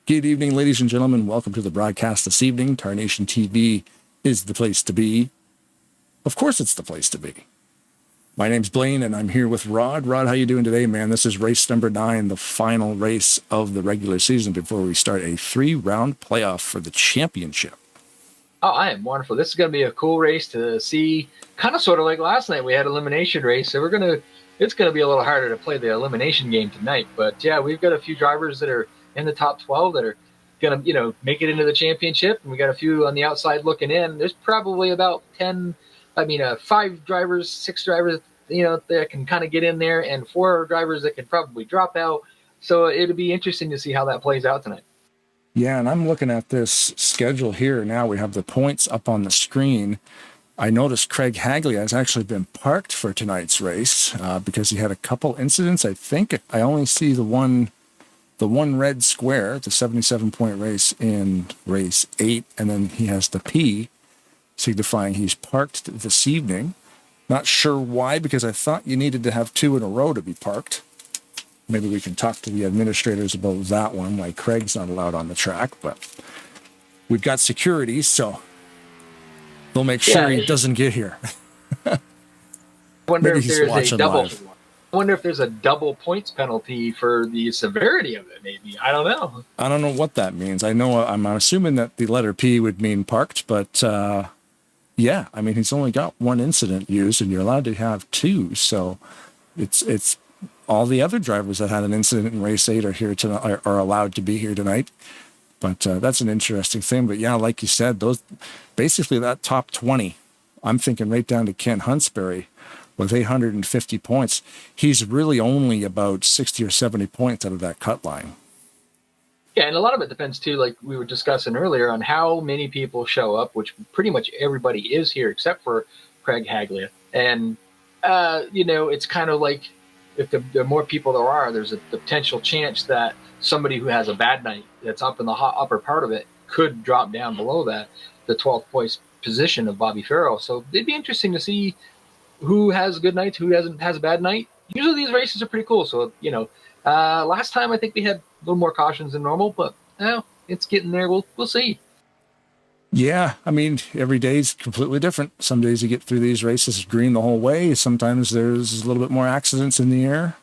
Good evening, ladies and gentlemen. Welcome to the broadcast this evening. Tarnation TV is the place to be. Of course, it's the place to be. My name's Blaine, and I'm here with Rod. Rod, how you doing today, man? This is race number 9, the final race of the regular season before we start a 3-round playoff for the championship. Oh, I am wonderful. This is going to be a cool race to see. Kind of sort of like last night, we had elimination race, so it's going to be a little harder to play the elimination game tonight. But yeah, we've got a few drivers that are in the top 12 that are going to, make it into the championship, and we got a few on the outside looking in. There's probably about 5 drivers, 6 drivers, that can kind of get in there, and 4 drivers that can probably drop out. So it'll be interesting to see how that plays out tonight. Yeah, and I'm looking at this schedule here now. We have the points up on the screen. I noticed Craig Paglia has actually been parked for tonight's race because he had a couple incidents. I think I only see the one red square, the 77-point race in race 8, and then he has the P signifying he's parked this evening. Not sure why, because I thought you needed to have 2 in a row to be parked. Maybe we can talk to the administrators about that one, why Craig's not allowed on the track, but we've got security, so they'll make sure he doesn't get here. I wonder if there's a double points penalty for the severity of it, maybe. I don't know. I don't know what that means. I'm assuming that the letter P would mean parked, but yeah, I mean, he's only got 1 incident used, and you're allowed to have 2, so it's all the other drivers that had an incident in race 8 are here tonight, are allowed to be here tonight. But that's an interesting thing. But yeah, like you said, basically that top 20, I'm thinking right down to Ken Huntsberry with 850 points. He's really only about 60 or 70 points out of that cut line. Yeah, and a lot of it depends too, like we were discussing earlier, on how many people show up, which pretty much everybody is here except for Craig Paglia. And it's kind of like, if the more people there are, there's a potential chance that somebody who has a bad night that's up in the upper part of it could drop down below that, the 12th place position of Bobby Farrow. So it'd be interesting to see who has good nights, who has a bad night. Usually these races are pretty cool. So, last time I think we had a little more cautions than normal, but it's getting there. We'll see. Yeah, I mean, every day's completely different. Some days you get through these races green the whole way. Sometimes there's a little bit more accidents in the air.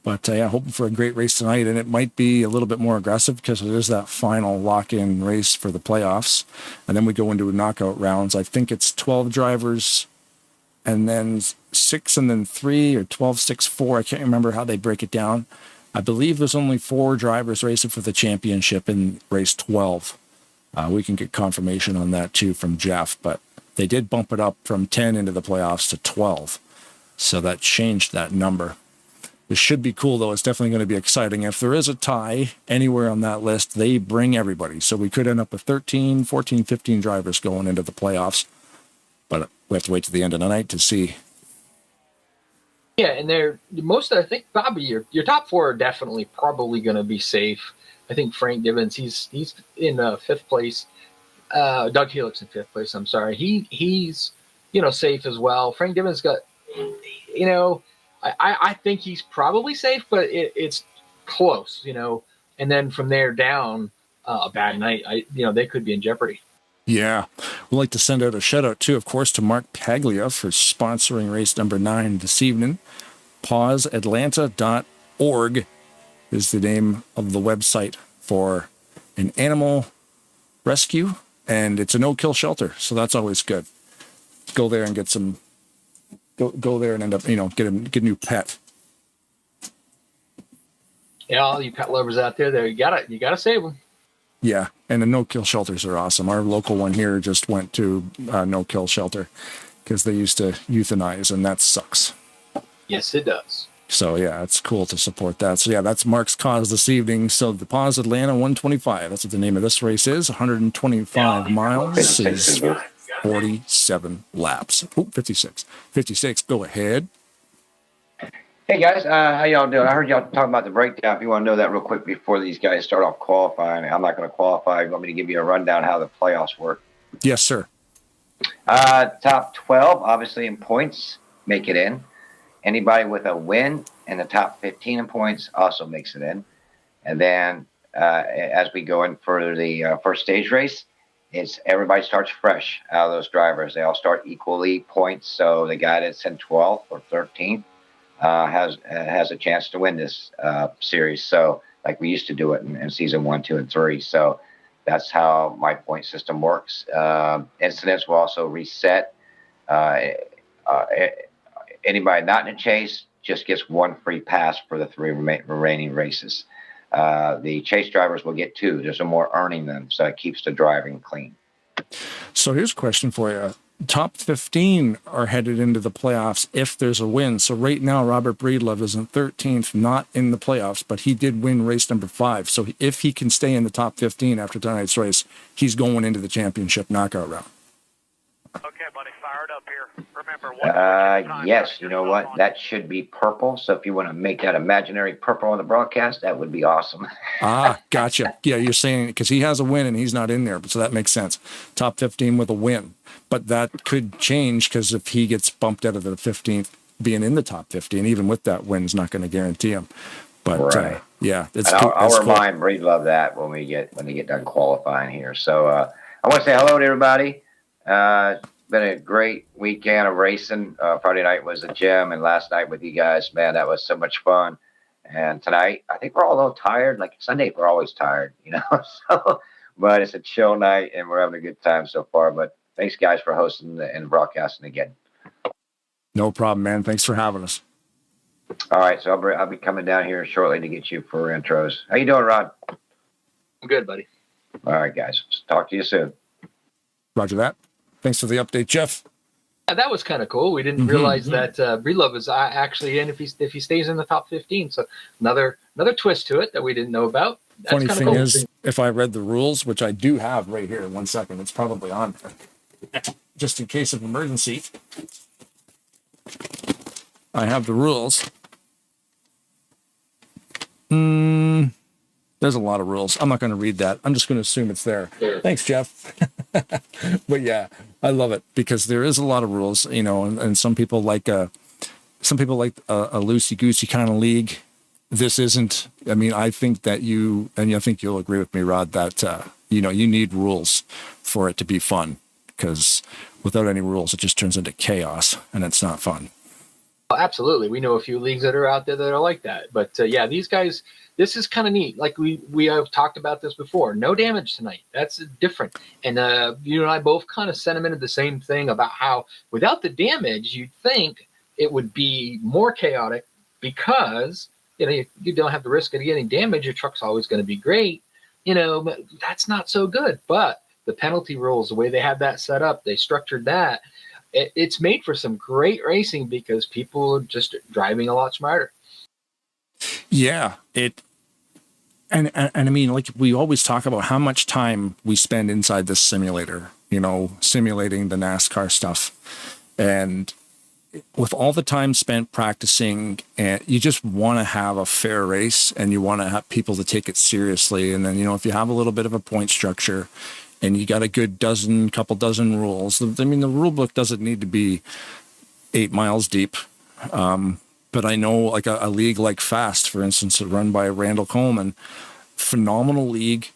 But hoping for a great race tonight, and it might be a little bit more aggressive because it is that final lock-in race for the playoffs. And then we go into knockout rounds. I think it's 12 drivers and then 6 and then 3, or 12, 6, 4. I can't remember how they break it down. I believe there's only 4 drivers racing for the championship in race 12. We can get confirmation on that too from Jeff, but they did bump it up from 10 into the playoffs to 12. So that changed that number. This should be cool, though. It's definitely going to be exciting. If there is a tie anywhere on that list, they bring everybody. So we could end up with 13, 14, 15 drivers going into the playoffs. But we have to wait to the end of the night to see. Yeah, and I think, Bobby, your top 4 are definitely probably going to be safe. I think Frank Gibbons, he's in 5th place. Doug Helix in 5th place, I'm sorry. He's safe as well. Frank Gibbons got, I think he's probably safe, but it's close, And then from there down, a bad night, they could be in jeopardy. Yeah. We'd like to send out a shout-out, too, of course, to Marc Paglia for sponsoring race number 9 this evening. PAWSAtlanta.org is the name of the website for an animal rescue, and it's a no-kill shelter, so that's always good. Go there and get some... Go there and end up, get a new pet. Yeah, all you pet lovers out there, you gotta save them. Yeah, and the no-kill shelters are awesome. Our local one here just went to a no-kill shelter because they used to euthanize, and that sucks. Yes, it does. So, yeah, it's cool to support that. So, yeah, that's Marc's cause this evening. So, the PAWS Atlanta 125, that's what the name of this race is. 125 miles is 47 laps. 56. 56, go ahead. Hey, guys, how y'all doing? I heard y'all talking about the breakdown. If you want to know that real quick before these guys start off qualifying, I'm not going to qualify. You want me to give you a rundown how the playoffs work? Yes, sir. Top 12, obviously, in points, make it in. Anybody with a win in the top 15 in points also makes it in. And then as we go in for the first stage race, it's everybody starts fresh out of those drivers. They all start equally points. So the guy that's in 12th or 13th has a chance to win this series. So like we used to do it in season 1, 2, and 3. So that's how my point system works. Incidents will also reset. Anybody not in a chase just gets 1 free pass for the 3 remaining races. The chase drivers will get 2. There's no more earning them, so it keeps the driving clean. So here's a question for you. Top 15 are headed into the playoffs if there's a win. So right now, Robert Breedlove is in 13th, not in the playoffs, but he did win race number 5. So if he can stay in the top 15 after tonight's race, he's going into the championship knockout round. Okay, buddy, fired up here. Remember, yes, you know what? That should be purple. So if you want to make that imaginary purple on the broadcast, that would be awesome. Gotcha. Yeah, you're saying because he has a win and he's not in there, so that makes sense. Top 15 with a win. But that could change because if he gets bumped out of the 15th, being in the top 15, even with that win, is not going to guarantee him. But right. Yeah, it's I'll remind Breedlove that when they get done qualifying here. So I want to say hello to everybody. It's been a great weekend of racing. Friday night was a gym, and last night with you guys, man, that was so much fun. And tonight, I think we're all a little tired. Like Sunday, we're always tired, you know. So, but it's a chill night, and we're having a good time so far. But thanks, guys, for hosting and broadcasting again. No problem, man. Thanks for having us. All right, so I'll be coming down here shortly to get you for intros. How you doing, Rod? I'm good, buddy. All right, guys. Talk to you soon. Roger that. Thanks for the update, Jeff. Yeah, that was kind of cool. We didn't realize that Breedlove is actually in if he stays in the top 15. So another twist to it that we didn't know about. That's Funny thing cool. is, if I read the rules, which I do have right here, 1 second, it's probably on there, just in case of emergency. I have the rules. There's a lot of rules. I'm not going to read that. I'm just going to assume it's there. Thanks, Jeff. But yeah, I love it because there is a lot of rules, you know, and some people like a loosey-goosey kind of league. This isn't. I mean, I think that I think you'll agree with me, Rod, that you need rules for it to be fun, because without any rules, it just turns into chaos and it's not fun. Absolutely. We know a few leagues that are out there that are like that. But yeah, these guys, this is kind of neat. Like we have talked about this before. No damage tonight. That's different. And you and I both kind of sentimented the same thing about how without the damage, you'd think it would be more chaotic because, you don't have the risk of getting damage. Your truck's always going to be great. But that's not so good. But the penalty rules, the way they have that set up, they structured that. It's made for some great racing because people are just driving a lot smarter. Yeah, and I mean, like we always talk about how much time we spend inside this simulator, simulating the NASCAR stuff. And with all the time spent practicing, and you just want to have a fair race and you want to have people to take it seriously. And then, if you have a little bit of a point structure, and you got a good couple dozen rules. I mean, the rule book doesn't need to be 8 miles deep. But I know like a league like Fast, for instance, run by Randall Coleman, phenomenal league.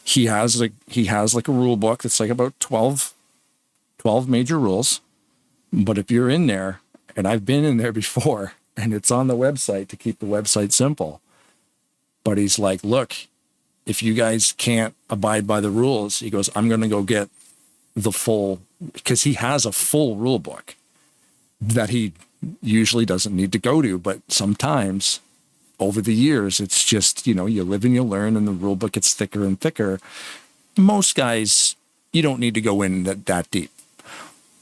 He has like a rule book that's like about 12 major rules. But if you're in there, and I've been in there before, and it's on the website to keep the website simple. But he's like, look, if you guys can't abide by the rules, he goes, I'm going to go get the full, because he has a full rule book that he usually doesn't need to go to. But sometimes over the years, it's just, you live and you learn, and the rule book gets thicker and thicker. Most guys, you don't need to go in that deep.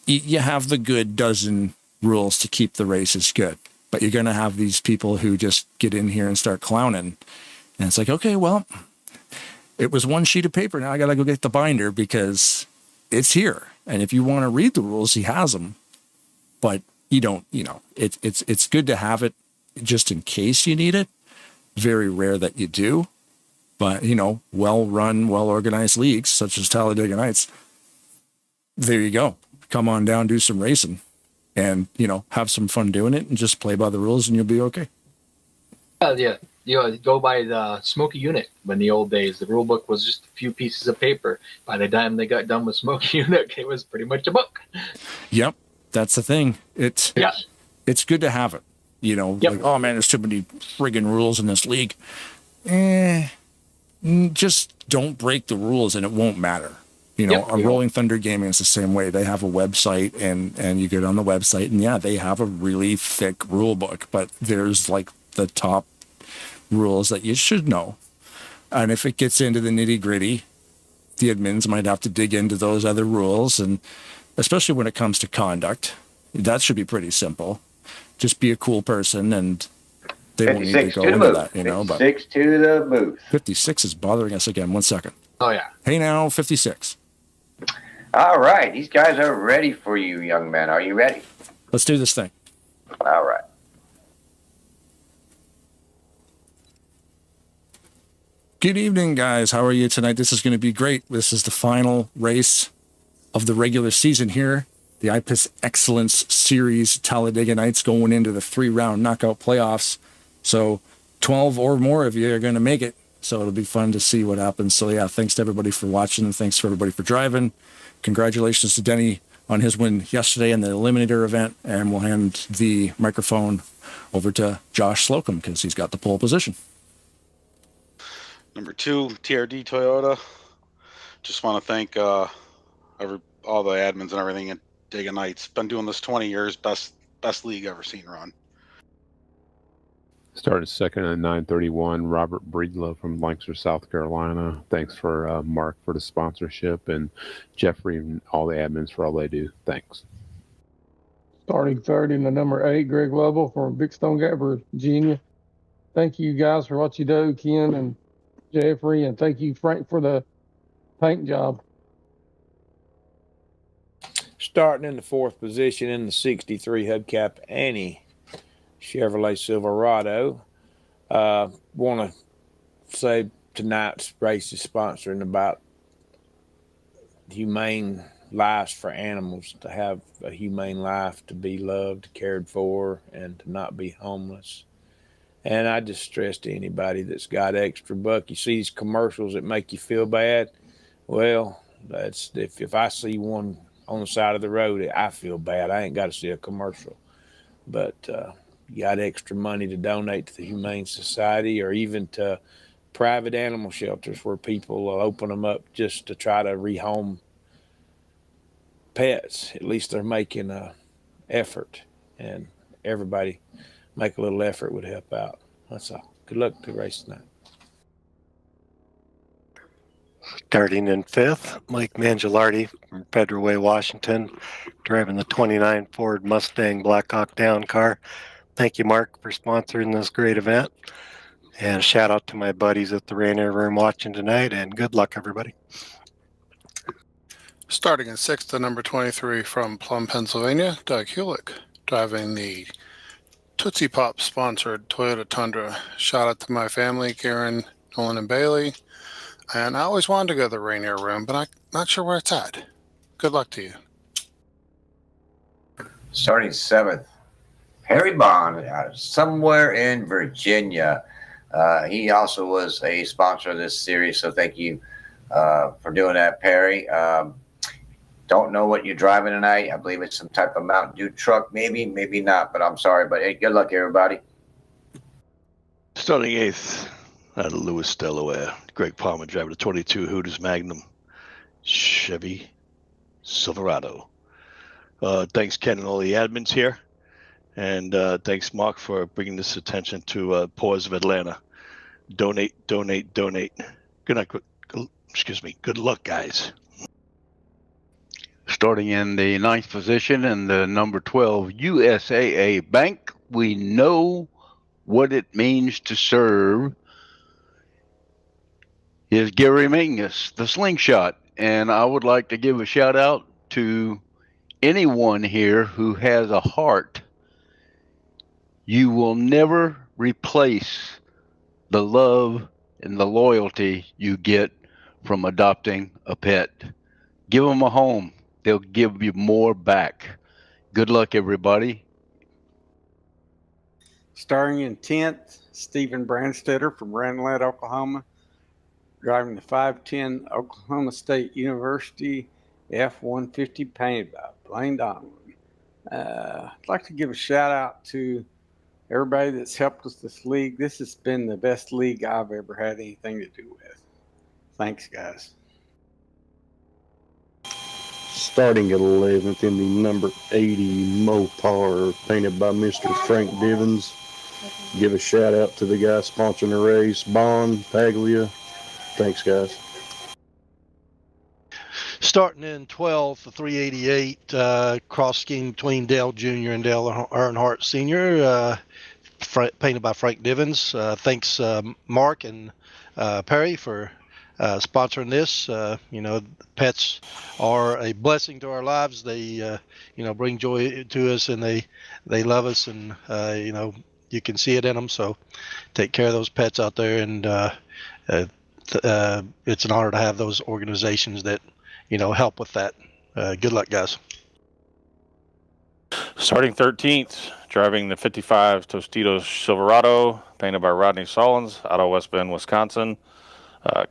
You have the good dozen rules to keep the races good, but you're going to have these people who just get in here and start clowning. And it's like, okay, well, it was one sheet of paper. Now I got to go get the binder because it's here. And if you want to read the rules, he has them. But you don't, it's good to have it just in case you need it. Very rare that you do. But, well-run, well-organized leagues such as Talladega Nights, there you go. Come on down, do some racing and, have some fun doing it and just play by the rules and you'll be okay. Yeah. go by the Smoky Unit. When the old days, the rule book was just a few pieces of paper. By the time they got done with Smoky Unit, it was pretty much a book. Yep, that's the thing. It's good to have it. Like, oh man, there's too many friggin' rules in this league. Just don't break the rules and it won't matter. Rolling Thunder Gaming is the same way. They have a website and you get on the website and they have a really thick rule book, but there's like the top rules that you should know. And if it gets into the nitty gritty, the admins might have to dig into those other rules. And especially when it comes to conduct, that should be pretty simple. Just be a cool person and they won't need to go into that, 56 to the booth. 56 is bothering us again. 1 second. Oh, yeah. Hey now, 56. All right. These guys are ready for you, young men. Are you ready? Let's do this thing. All right. Good evening, guys. How are you tonight? This is going to be great. This is the final race of the regular season here. The iPE Excellence Series Talladega Nights going into the 3-round knockout playoffs. So 12 or more of you are going to make it. So it'll be fun to see what happens. So yeah, thanks to everybody for watching and thanks for everybody for driving. Congratulations to Denny on his win yesterday in the Eliminator event. And we'll hand the microphone over to Josh Slocum because he's got the pole position. Number 2, TRD Toyota. Just want to thank all the admins and everything at Dega Nights. Been doing this 20 years. Best league ever seen run. Started second at 9:31. Robert Breedlove from Lancaster, South Carolina. Thanks for Marc for the sponsorship and Jeffrey and all the admins for all they do. Thanks. Starting third in the number 8, Greg Lovell from Big Stone Gap, Virginia. Thank you guys for what you do, Ken and Jeffrey, and thank you, Frank, for the paint job. Starting in the 4th position in the 63 Hubcap Annie Chevrolet Silverado. Want to say tonight's race is sponsoring about humane lives for animals, to have a humane life, to be loved, cared for, and to not be homeless. And I just stress to anybody that's got extra buck, you see these commercials that make you feel bad. Well, that's if I see one on the side of the road, I feel bad. I ain't got to see a commercial. But you got extra money to donate to the Humane Society or even to private animal shelters where people will open them up just to try to rehome pets. At least they're making an effort, and everybody make a little effort would help out. That's all. Good luck to the race tonight. Starting in 5th, Mike Mangialardi from Federal Way, Washington, driving the 29 Ford Mustang Blackhawk Down car. Thank you, Marc, for sponsoring this great event. And a shout out to my buddies at the Rainier Room watching tonight, and good luck, everybody. Starting in 6th, the number 23 from Plum, Pennsylvania, Doug Hewlick, driving the Tootsie Pop sponsored Toyota Tundra. Shout out to my family, Karen, Nolan, and Bailey. And I always wanted to go to the Rainier Room, but I'm not sure where it's at. Good luck to you. Starting 7th, Harry Bond, somewhere in Virginia. He also was a sponsor of this series, so thank you for doing that, Perry. Don't know what you're driving tonight. I believe it's some type of Mountain Dew truck, maybe not, but I'm sorry. But hey, good luck, everybody. Starting 8th, out of Lewis, Delaware, Greg Palmer driving the 22 Hooters Magnum Chevy Silverado. Thanks, Ken, and all the admins here. And thanks, Marc, for bringing this attention to PAWS of Atlanta. Donate. Good night. Good luck, guys. Starting in the 9th position in the number 12 USAA Bank, we know what it means to serve, is Gary Mingus, the slingshot. And I would like to give a shout out to anyone here who has a heart. You will never replace the love and the loyalty you get from adopting a pet. Give them a home. They'll give you more back. Good luck, everybody. Starting in 10th, Stephen Brandstetter from Ranelette, Oklahoma, driving the 510 Oklahoma State University F-150 painted by Blaine Donovan. I'd like to give a shout out to everybody that's helped us this league. This has been the best league I've ever had anything to do with. Thanks, guys. Starting at 11th in the number 80 Mopar painted by Mr. Frank Divins. Give a shout out to the guy sponsoring the race, Bond, Paglia. Thanks, guys. Starting in 12th, the 388 cross scheme between Dale Jr. and Dale Earnhardt Sr. Painted by Frank Divins. Thanks, Marc and Perry, for sponsoring this. Pets are a blessing to our lives. They, bring joy to us, and they love us, and you can see it in them. So take care of those pets out there, and it's an honor to have those organizations that help with that. Good luck, guys. Starting 13th, driving the 55 Tostitos Silverado, painted by Rodney Sollins out of West Bend, Wisconsin.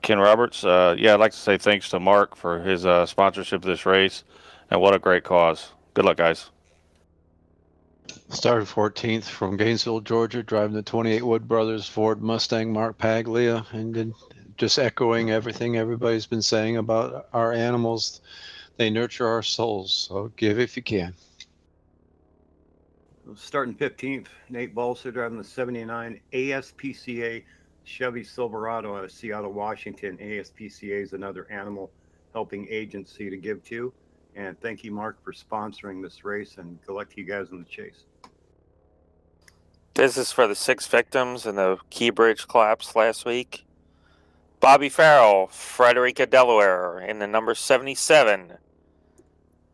Ken Roberts. I'd like to say thanks to Marc for his sponsorship of this race, and what a great cause. Good luck, guys. Started 14th from Gainesville, Georgia, driving the 28 Wood Brothers Ford Mustang, Marc Paglia, and then just echoing everything everybody's been saying about our animals. They nurture our souls, so give if you can. Starting 15th, Nate Balser driving the 79 ASPCA Chevy Silverado out of Seattle, Washington. ASPCA is another animal helping agency to give to. And thank you, Marc, for sponsoring this race, and good luck to you guys in the chase. This is for the 6 victims in the Key Bridge collapse last week. Bobby Farrell, Frederica, Delaware, in the number 77.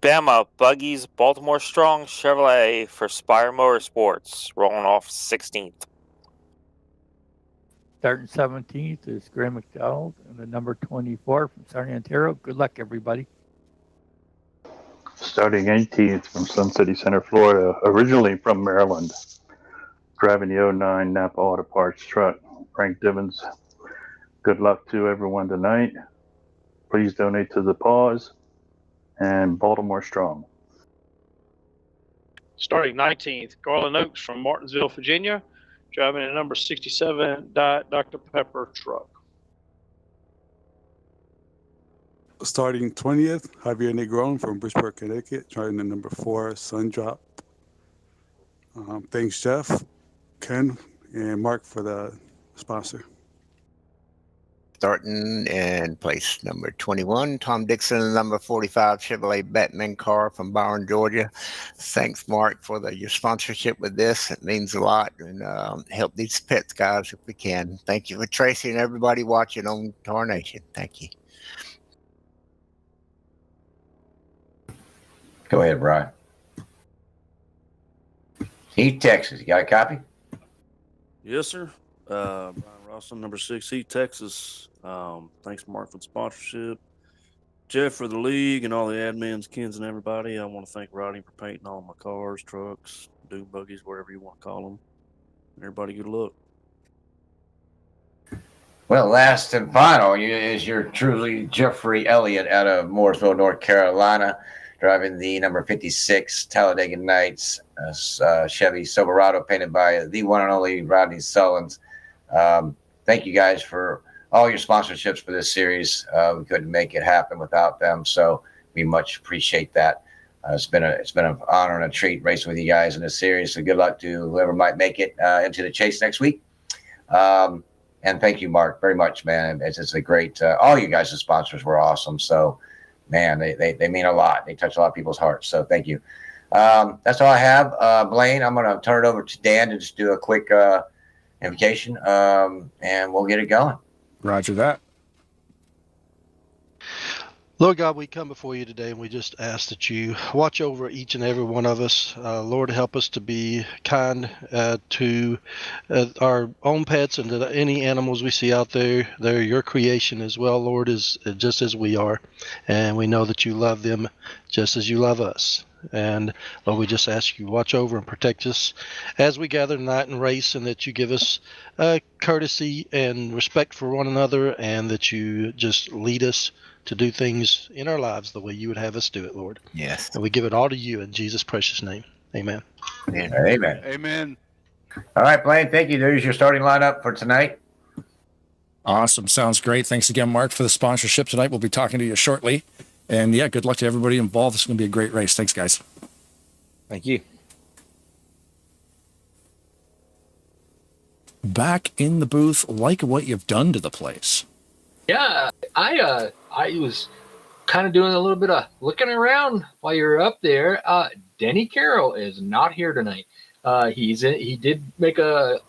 Bama Buggies Baltimore Strong Chevrolet for Spire Motorsports, rolling off 16th. Starting 17th is Graham McDonald and the number 24 from Sarnia, Ontario. Good luck, everybody. Starting 18th from Sun City Center, Florida, originally from Maryland, driving the 09 Napa Auto Parts truck, Frank Divins. Good luck to everyone tonight. Please donate to the PAWS and Baltimore Strong. Starting 19th, Garland Oaks from Martinsville, Virginia, driving a number 67 Diet Dr. Pepper truck. Starting 20th, Javier Negron from Bridgeport, Connecticut, driving the number 4 Sundrop. Thanks, Jeff, Ken, and Marc for the sponsor. Starting in place number 21, Tom Dixon, the number 45 Chevrolet Batman car from Byron, Georgia. Thanks, Marc, for your sponsorship with this. It means a lot, and help these pets, guys, if we can. Thank you for Tracy and everybody watching on Tarnation. Thank you. Go ahead, Brian. Heath, Texas. You got a copy? Yes, sir. Brian Rawson, number 6, Heath, Texas. Thanks, Marc, for the sponsorship. Jeff for the league and all the admins, Kens, and everybody. I want to thank Rodney for painting all my cars, trucks, dune buggies, whatever you want to call them. Everybody, good luck. Well, last and final is your truly Jeffrey Elliott out of Mooresville, North Carolina, driving the number 56 Talladega Nights Chevy Silverado, painted by the one and only Rodney Sollins. Thank you guys for all your sponsorships for this series. We couldn't make it happen without them, so we much appreciate that. It's been an honor and a treat racing with you guys in this series. So good luck to whoever might make it into the chase next week. And thank you, Marc, very much, man. It's a great. All you guys as sponsors were awesome. So, man, they mean a lot. They touch a lot of people's hearts. So thank you. That's all I have. Blaine, I'm going to turn it over to Dan to just do a quick invocation, and we'll get it going. Roger that. Lord God, we come before you today and we just ask that you watch over each and every one of us. Lord, help us to be kind to our own pets and to any animals we see out there. They're your creation as well, Lord, as just as we are. And we know that you love them just as you love us. And Lord, we just ask you watch over and protect us as we gather tonight and race, and that you give us courtesy and respect for one another, and that you just lead us to do things in our lives the way you would have us do it, Lord. Yes. And we give it all to you in Jesus' precious name. Amen. Amen. Amen. All right, Blaine, thank you. There's your starting lineup for tonight. Awesome. Sounds great. Thanks again, Mark, for the sponsorship tonight. We'll be talking to you shortly. And yeah, good luck to everybody involved. This is going to be a great race. Thanks, guys. Thank you. Back in the booth, like what you've done to the place. Yeah, I was kind of doing a little bit of looking around while you're up there. Denny Carroll is not here tonight. He did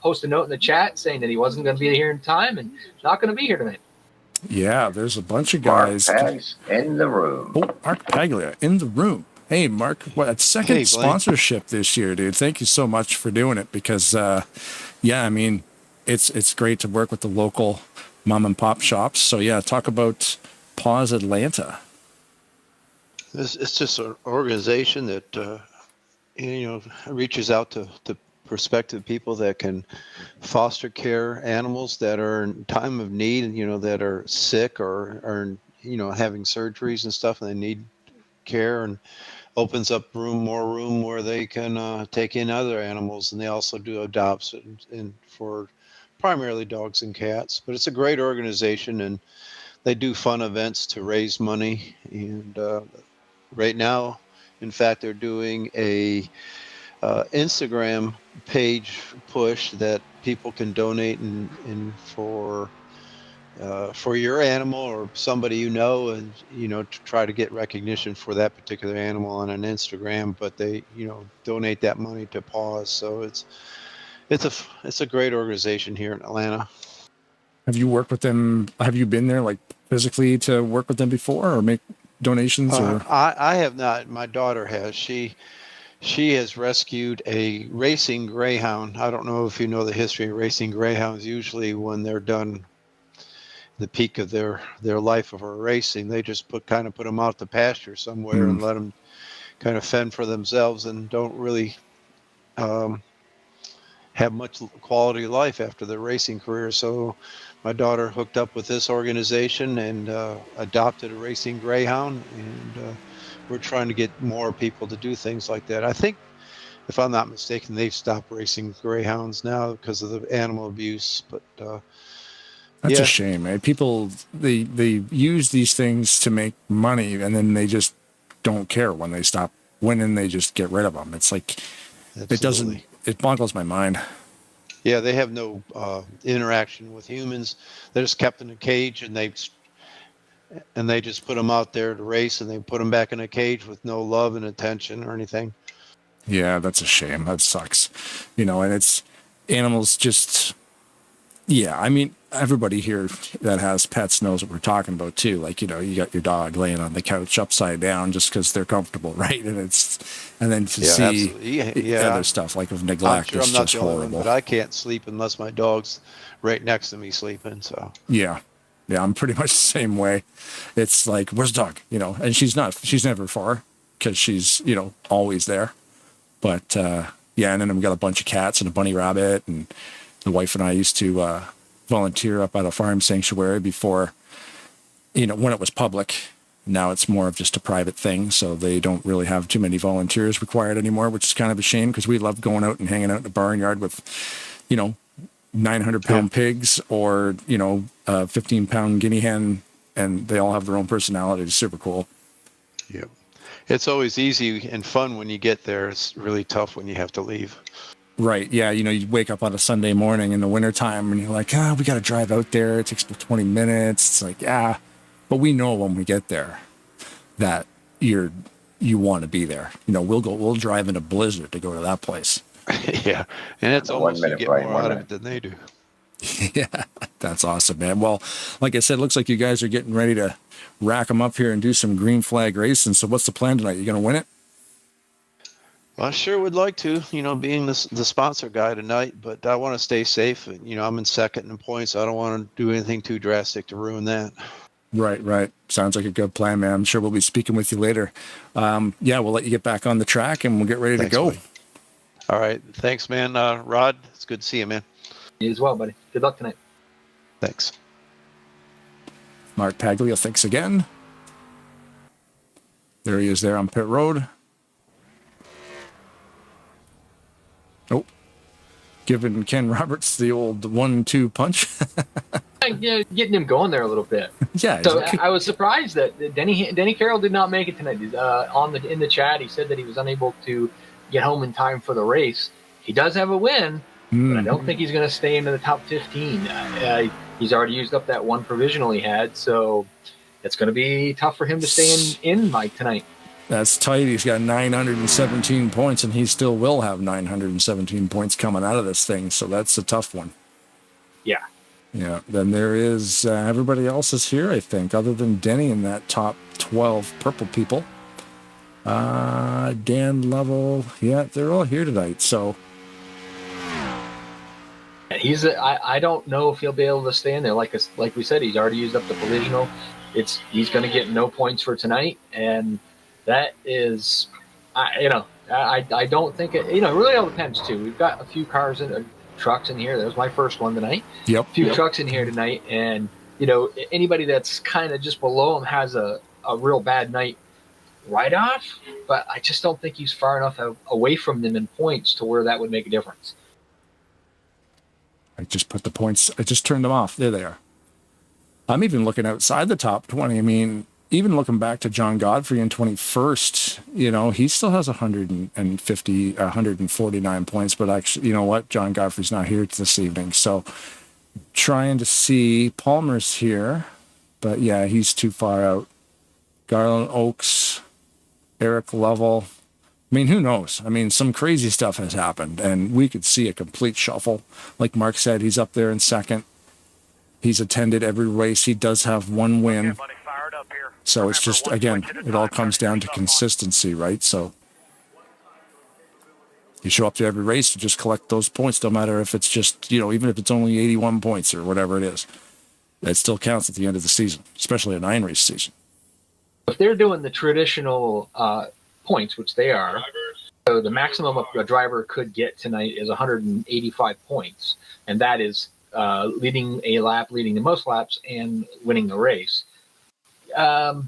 post a note in the chat saying that he wasn't going to be here in time and not going to be here tonight. Yeah, there's a bunch of guys. Marc Pags in the room. Oh, Marc Paglia in the room. Hey, Mark, what second sponsorship this year, dude? Thank you so much for doing it because, yeah, I mean, it's great to work with the local mom and pop shops. So yeah, talk about PAWS Atlanta. It's just an organization that reaches out to prospective people that can foster care animals that are in time of need, and that are sick or are having surgeries and stuff, and they need care, and opens up more room where they can take in other animals. And they also do adoptions and for primarily dogs and cats. But it's a great organization, and they do fun events to raise money. And right now, in fact, they're doing a Instagram page push that people can donate and for your animal or somebody and to try to get recognition for that particular animal on an Instagram. But they donate that money to PAWS. So it's a great organization here in Atlanta. Have you worked with them? Have you been there like physically to work with them before or make donations? Or I have not. My daughter has. She has rescued a racing greyhound. I don't know if you know the history of racing greyhounds. Usually when they're done the peak of their life of racing, they just put them out to pasture somewhere and let them kind of fend for themselves and don't really have much quality of life after their racing career. So my daughter hooked up with this organization and adopted a racing greyhound, and we're trying to get more people to do things like that. I think, if I'm not mistaken, they've stopped racing greyhounds now because of the animal abuse. But that's a shame, man. People they use these things to make money, and then they just don't care when they stop winning. They just get rid of them. It's like it boggles my mind. Yeah, they have no interaction with humans. They're just kept in a cage, and they just put them out there to race, and they put them back in a cage with no love and attention or anything. Yeah, that's a shame. That sucks. And it's animals just, yeah, I mean, everybody here that has pets knows what we're talking about too. Like, you got your dog laying on the couch upside down just because they're comfortable, right? And then to see other stuff like of neglect is just horrible. But I can't sleep unless my dog's right next to me sleeping. So yeah, I'm pretty much the same way. It's like, where's the dog? And she's never far because she's always there. But yeah, and then we've got a bunch of cats and a bunny rabbit, and the wife and I used to volunteer up at a farm sanctuary before, when it was public. Now it's more of just a private thing, so they don't really have too many volunteers required anymore, which is kind of a shame because we love going out and hanging out in the barnyard with, 900-pound pigs or, 15-pound guinea hen, and they all have their own personality. It's super cool. Yep. It's always easy and fun when you get there. It's really tough when you have to leave. Right. Yeah. You wake up on a Sunday morning in the wintertime and you're like, we got to drive out there. It takes about 20 minutes. It's like, but we know when we get there that you want to be there. We'll drive in a blizzard to go to that place. Yeah. And it's almost you get more out of it than they do. Yeah. That's awesome, man. Well, like I said, looks like you guys are getting ready to rack them up here and do some green flag racing. So what's the plan tonight? You going to win it? Well, I sure would like to, being the sponsor guy tonight, but I want to stay safe. I'm in second in points. I don't want to do anything too drastic to ruin that. Right. Sounds like a good plan, man. I'm sure we'll be speaking with you later. Yeah, we'll let you get back on the track and we'll get ready to go. Buddy. All right. Thanks, man. Rod, it's good to see you, man. You as well, buddy. Good luck tonight. Thanks. Marc Paglia, thanks again. There he is there on pit road. Oh, giving Ken Roberts the old 1-2 punch. Getting him going there a little bit. Yeah. So I was surprised that Denny Carroll did not make it tonight. In the chat, he said that he was unable to get home in time for the race. He does have a win, but I don't think he's going to stay into the top 15. He's already used up that one provisional he had, so it's going to be tough for him to stay in Mike tonight. That's tight. He's got 917 points, and he still will have 917 points coming out of this thing. So that's a tough one. Yeah. Yeah. Then there is everybody else is here, I think, other than Denny in that top 12 purple people. Dan Lovell. Yeah, they're all here tonight. So I don't know if he'll be able to stay in there. Like we said, he's already used up the provisional. He's going to get no points for tonight, and that is, I don't think it really all depends too. We've got a few cars and trucks in here. That was my first one tonight. Yep. A few trucks in here tonight, and anybody that's kind of just below him has a real bad night right off. But I just don't think he's far enough away from them in points to where that would make a difference. I just put the points. I just turned them off. There they are. I'm even looking outside the top 20. I mean, even looking back to John Godfrey in 21st, he still has 149 points. But actually, you know what? John Godfrey's not here this evening. So trying to see. Palmer's here. But yeah, he's too far out. Garland Oaks, Eric Lovell. I mean, who knows? I mean, some crazy stuff has happened, and we could see a complete shuffle. Like Mark said, he's up there in second. He's attended every race. He does have one win. So it's just, again, it all comes down to consistency, right? So you show up to every race to just collect those points, no matter if it's just, even if it's only 81 points or whatever it is. It still counts at the end of the season, especially a 9-race season. If they're doing the traditional points, which they are, so the maximum a driver could get tonight is 185 points, and that is leading a lap, leading the most laps, and winning the race. Breedlove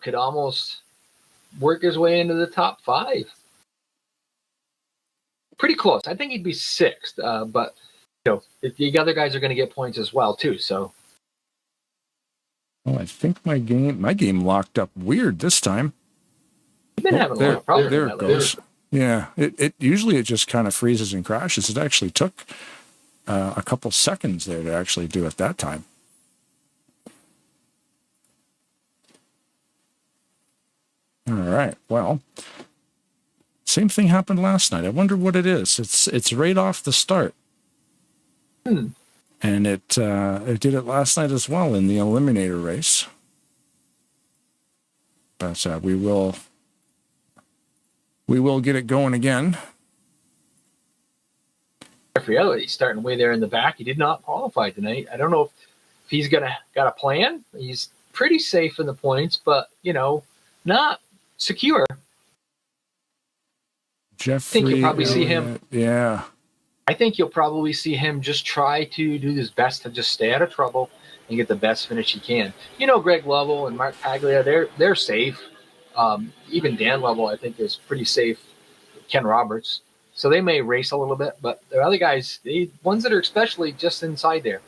could almost work his way into the top 5. Pretty close. I think he'd be 6th, but the other guys are going to get points as well too. So. Oh, I think my game locked up weird this time. You've been having a lot of problems. There it goes. Yeah, it usually it just kind of freezes and crashes. It actually took a couple seconds there to actually do it that time. All right. Well, same thing happened last night. I wonder what it is. It's right off the start. And it did it last night as well in the Eliminator race. But we will get it going again. Jeffrey Elliott, he's starting way there in the back. He did not qualify tonight. I don't know if he's got a plan. He's pretty safe in the points, but not secure. Jeffrey, I think you'll probably see him. Yeah. I think you'll probably see him just try to do his best to just stay out of trouble and get the best finish he can. Greg Lovell and Marc Paglia, they're safe. Even Dan Lovell, I think, is pretty safe. Ken Roberts. So they may race a little bit, but the other guys, the ones that are especially just inside there.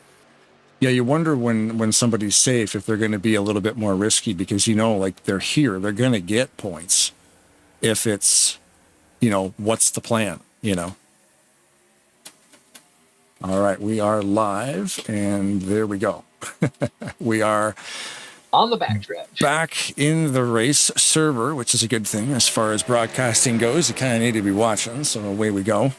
Yeah, you wonder when somebody's safe if they're going to be a little bit more risky because, like they're here. They're going to get points if it's, what's the plan, All right, we are live, and there we go. We are on the backstretch. Back in the race server, which is a good thing as far as broadcasting goes. You kind of need to be watching, so away we go.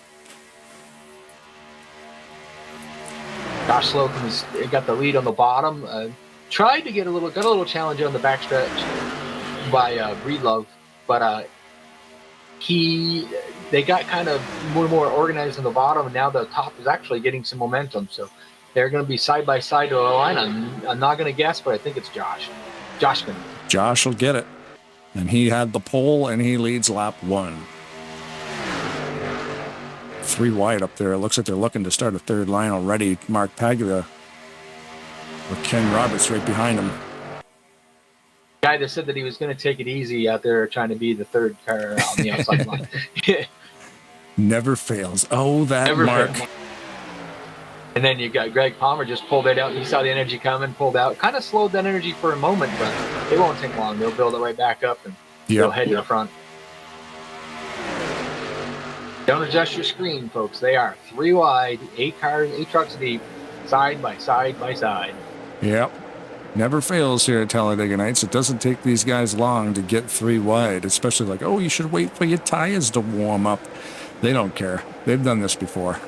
Josh Slocum got the lead on the bottom. Tried to got a little challenge on the backstretch by Breedlove, but they got kind of more organized on the bottom, and now the top is actually getting some momentum. So they're going to be side by side to the line. I'm not going to guess, but I think it's Josh. Josh will get it. And he had the pole, and he leads lap 1. 3 wide up there. It looks like they're looking to start a third line already. Marc Paglia with Ken Roberts right behind him. Guy that said that he was going to take it easy out there trying to be the third car on the outside line. Never fails. Oh, that Marc. And then you got Greg Palmer just pulled it out. He saw the energy coming, pulled out. Kind of slowed that energy for a moment, but it won't take long. They'll build it right back up, and they'll head to the front. Don't adjust your screen, folks. They are 3 wide, 8 cars, 8 trucks deep, side by side by side. Yep. Never fails here at Talladega Nights. It doesn't take these guys long to get 3 wide, especially like, oh, you should wait for your tires to warm up. They don't care. They've done this before.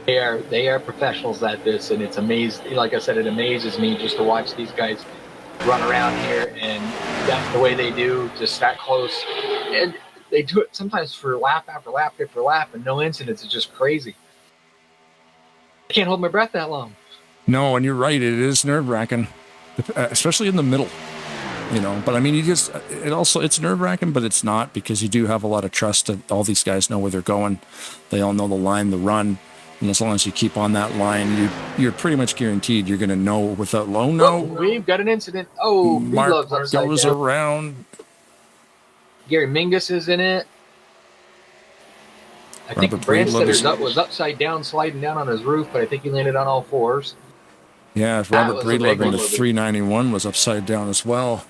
They are professionals at this, and it's amazing. Like I said, it amazes me just to watch these guys run around here, and that's the way they do, just that close. And they do it sometimes for lap after lap after lap, and no incidents. It's just crazy. I can't hold my breath that long. No, and you're right. It is nerve-wracking, especially in the middle. But I mean, it's nerve-wracking, but it's not, because you do have a lot of trust that all these guys know where they're going. They all know the line, the run. And as long as you keep on that line, you're pretty much guaranteed you're going to know without low. No, we've got an incident. Oh, Marc goes around. Gary Mingus is in it. I think Brandstetter was upside down, sliding down on his roof, but I think he landed on all 4s. Yeah, if Robert Breedlove in the 391 was upside down as well.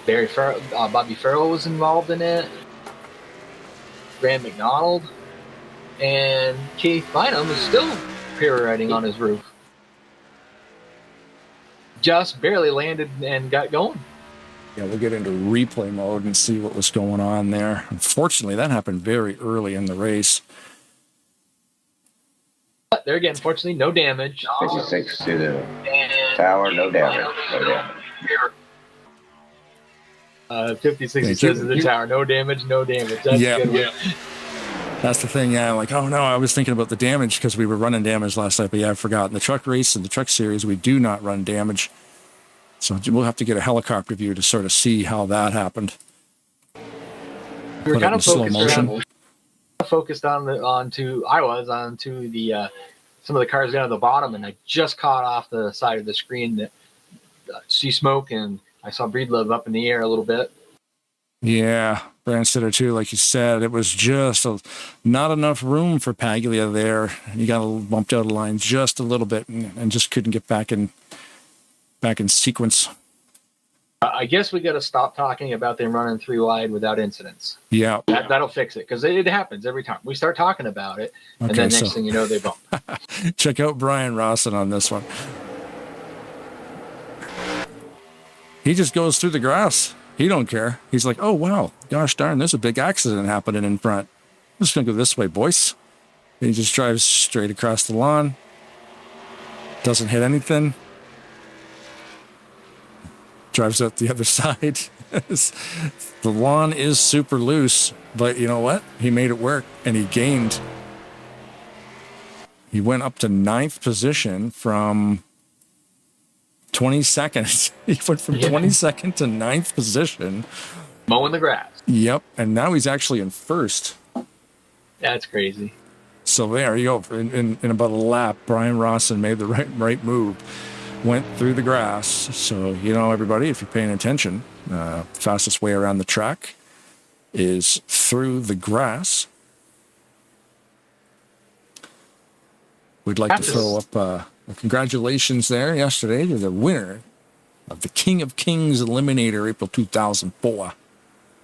Bobby Farrell was involved in it. Graham McDonald. And Keith Bynum is still pirouetting on his roof. Just barely landed and got going. Yeah, we'll get into replay mode and see what was going on there. Unfortunately, that happened very early in the race. But there again, fortunately, no damage. 56 to the tower, no damage. 56 says to the tower, no damage, no damage. That's good. Yeah. That's the thing, yeah. Like, oh no, I was thinking about the damage because we were running damage last night, but yeah, I forgot. In the truck race and the truck series, we do not run damage. So we'll have to get a helicopter view to sort of see how that happened. We were kind of focused onto the some of the cars down at the bottom, and I just caught off the side of the screen that see smoke, and I saw Breedlove up in the air a little bit. Yeah, Brandstetter too, like you said, it was just not enough room for Paglia there. He got bumped out of line just a little bit and just couldn't get back in sequence. I guess we got to stop talking about them running 3 wide without incidents. Yeah. That'll fix it, because it happens every time. We start talking about it, and then next thing you know, they bump. Check out Brian Rawson on this one. He just goes through the grass. He don't care. He's like, oh, wow, gosh darn, there's a big accident happening in front. I'm just going to go this way, boys. And he just drives straight across the lawn. Doesn't hit anything. Drives out the other side. The lawn is super loose, but you know what? He made it work, and he gained. He went up to 9th position from 22nd. He went from 22nd to 9th position. Mowing the grass. Yep, and now he's actually in 1st. That's crazy. So there you go. In about a lap, Brian Rawson made the right move. Went through the grass. So, everybody, if you're paying attention, fastest way around the track is through the grass. We'd like to throw up congratulations there yesterday to the winner of the King of Kings Eliminator April 2004,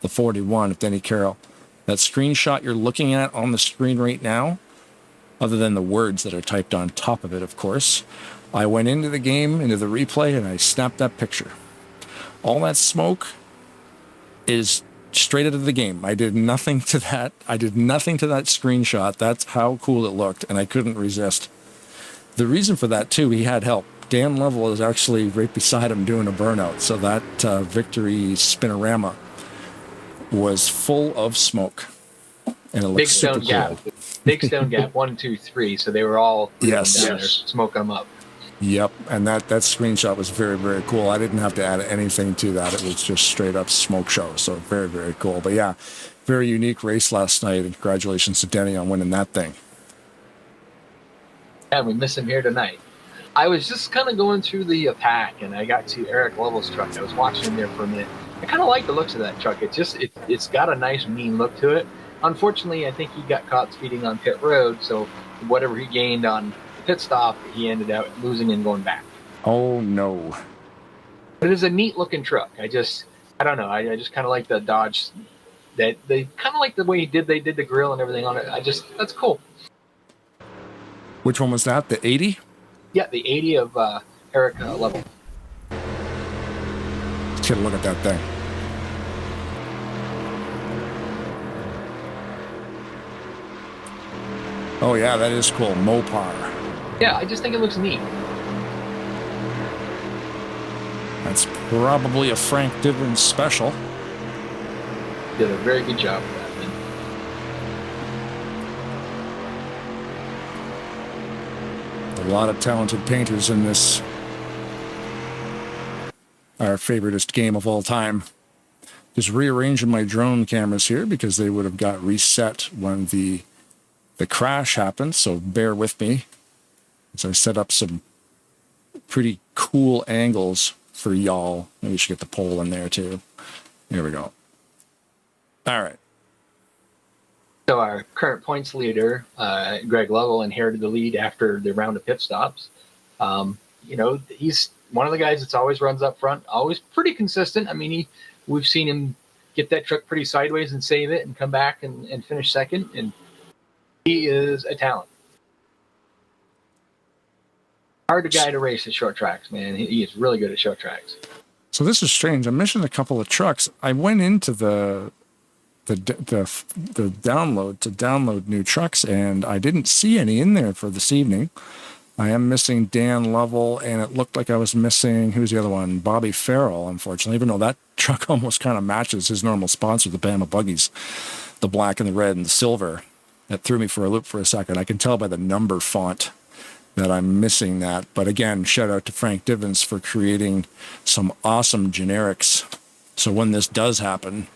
the 41 of Denny Carroll. That screenshot you're looking at on the screen right now, other than the words that are typed on top of it, of course, I went into the game, into the replay, and I snapped that picture. All that smoke is straight out of the game. I did nothing to that. I did nothing to that screenshot. That's how cool it looked, and I couldn't resist. The reason for that, too, he had help. Dan Level is actually right beside him doing a burnout, so that victory spinorama was full of smoke. And it Big looked super Stone cool. Gap. Big Stone Gap, 1, 2, 3. So they were all Yes. down there, smoking them up. Yep, and that screenshot was very, very cool. I didn't have to add anything to that. It was just straight up smoke show, so very, very cool. But yeah, very unique race last night, and congratulations to Denny on winning that thing. Yeah, we miss him here tonight. I was just kind of going through the pack, and I got to Eric Level's truck. I was watching him there for a minute. I kind of like the looks of that truck. It's got a nice, mean look to it. Unfortunately, I think he got caught speeding on pit road, so whatever he gained on the pit stop, he ended up losing and going back. Oh, no. But it is a neat-looking truck. I don't know. I just kind of like the Dodge. They kind of like the way they did the grill and everything on it. That's cool. Which one was that? The 80? Yeah, the 80 of Eric Level. Let's get a look at that thing. Oh, yeah, that is cool. Mopar. Yeah, I just think it looks neat. That's probably a Frank Divens special. Did a very good job with that thing. A lot of talented painters in this. Our favoriteest game of all time. Just rearranging my drone cameras here because they would have got reset when the crash happened, so bear with me as I set up some pretty cool angles for y'all. Maybe we should get the poll in there too. Here we go. All right. So our current points leader, Greg Lovell, inherited the lead after the round of pit stops. He's one of the guys that's always runs up front, always pretty consistent. I mean, we've seen him get that truck pretty sideways and save it and come back and finish second. And he is a talent. Hard guy to race at short tracks, man. He is really good at short tracks. So this is strange. I'm missing a couple of trucks. I went into the download to download new trucks, and I didn't see any in there for this evening. I am missing Dan Lovell, and it looked like I was missing, who's the other one? Bobby Farrell, unfortunately, even though that truck almost kind of matches his normal sponsor, the Bama Buggies, the black and the red and the silver. That threw me for a loop for a second. I can tell by the number font that I'm missing that. But again, shout out to Frank Divens for creating some awesome generics. So when this does happen,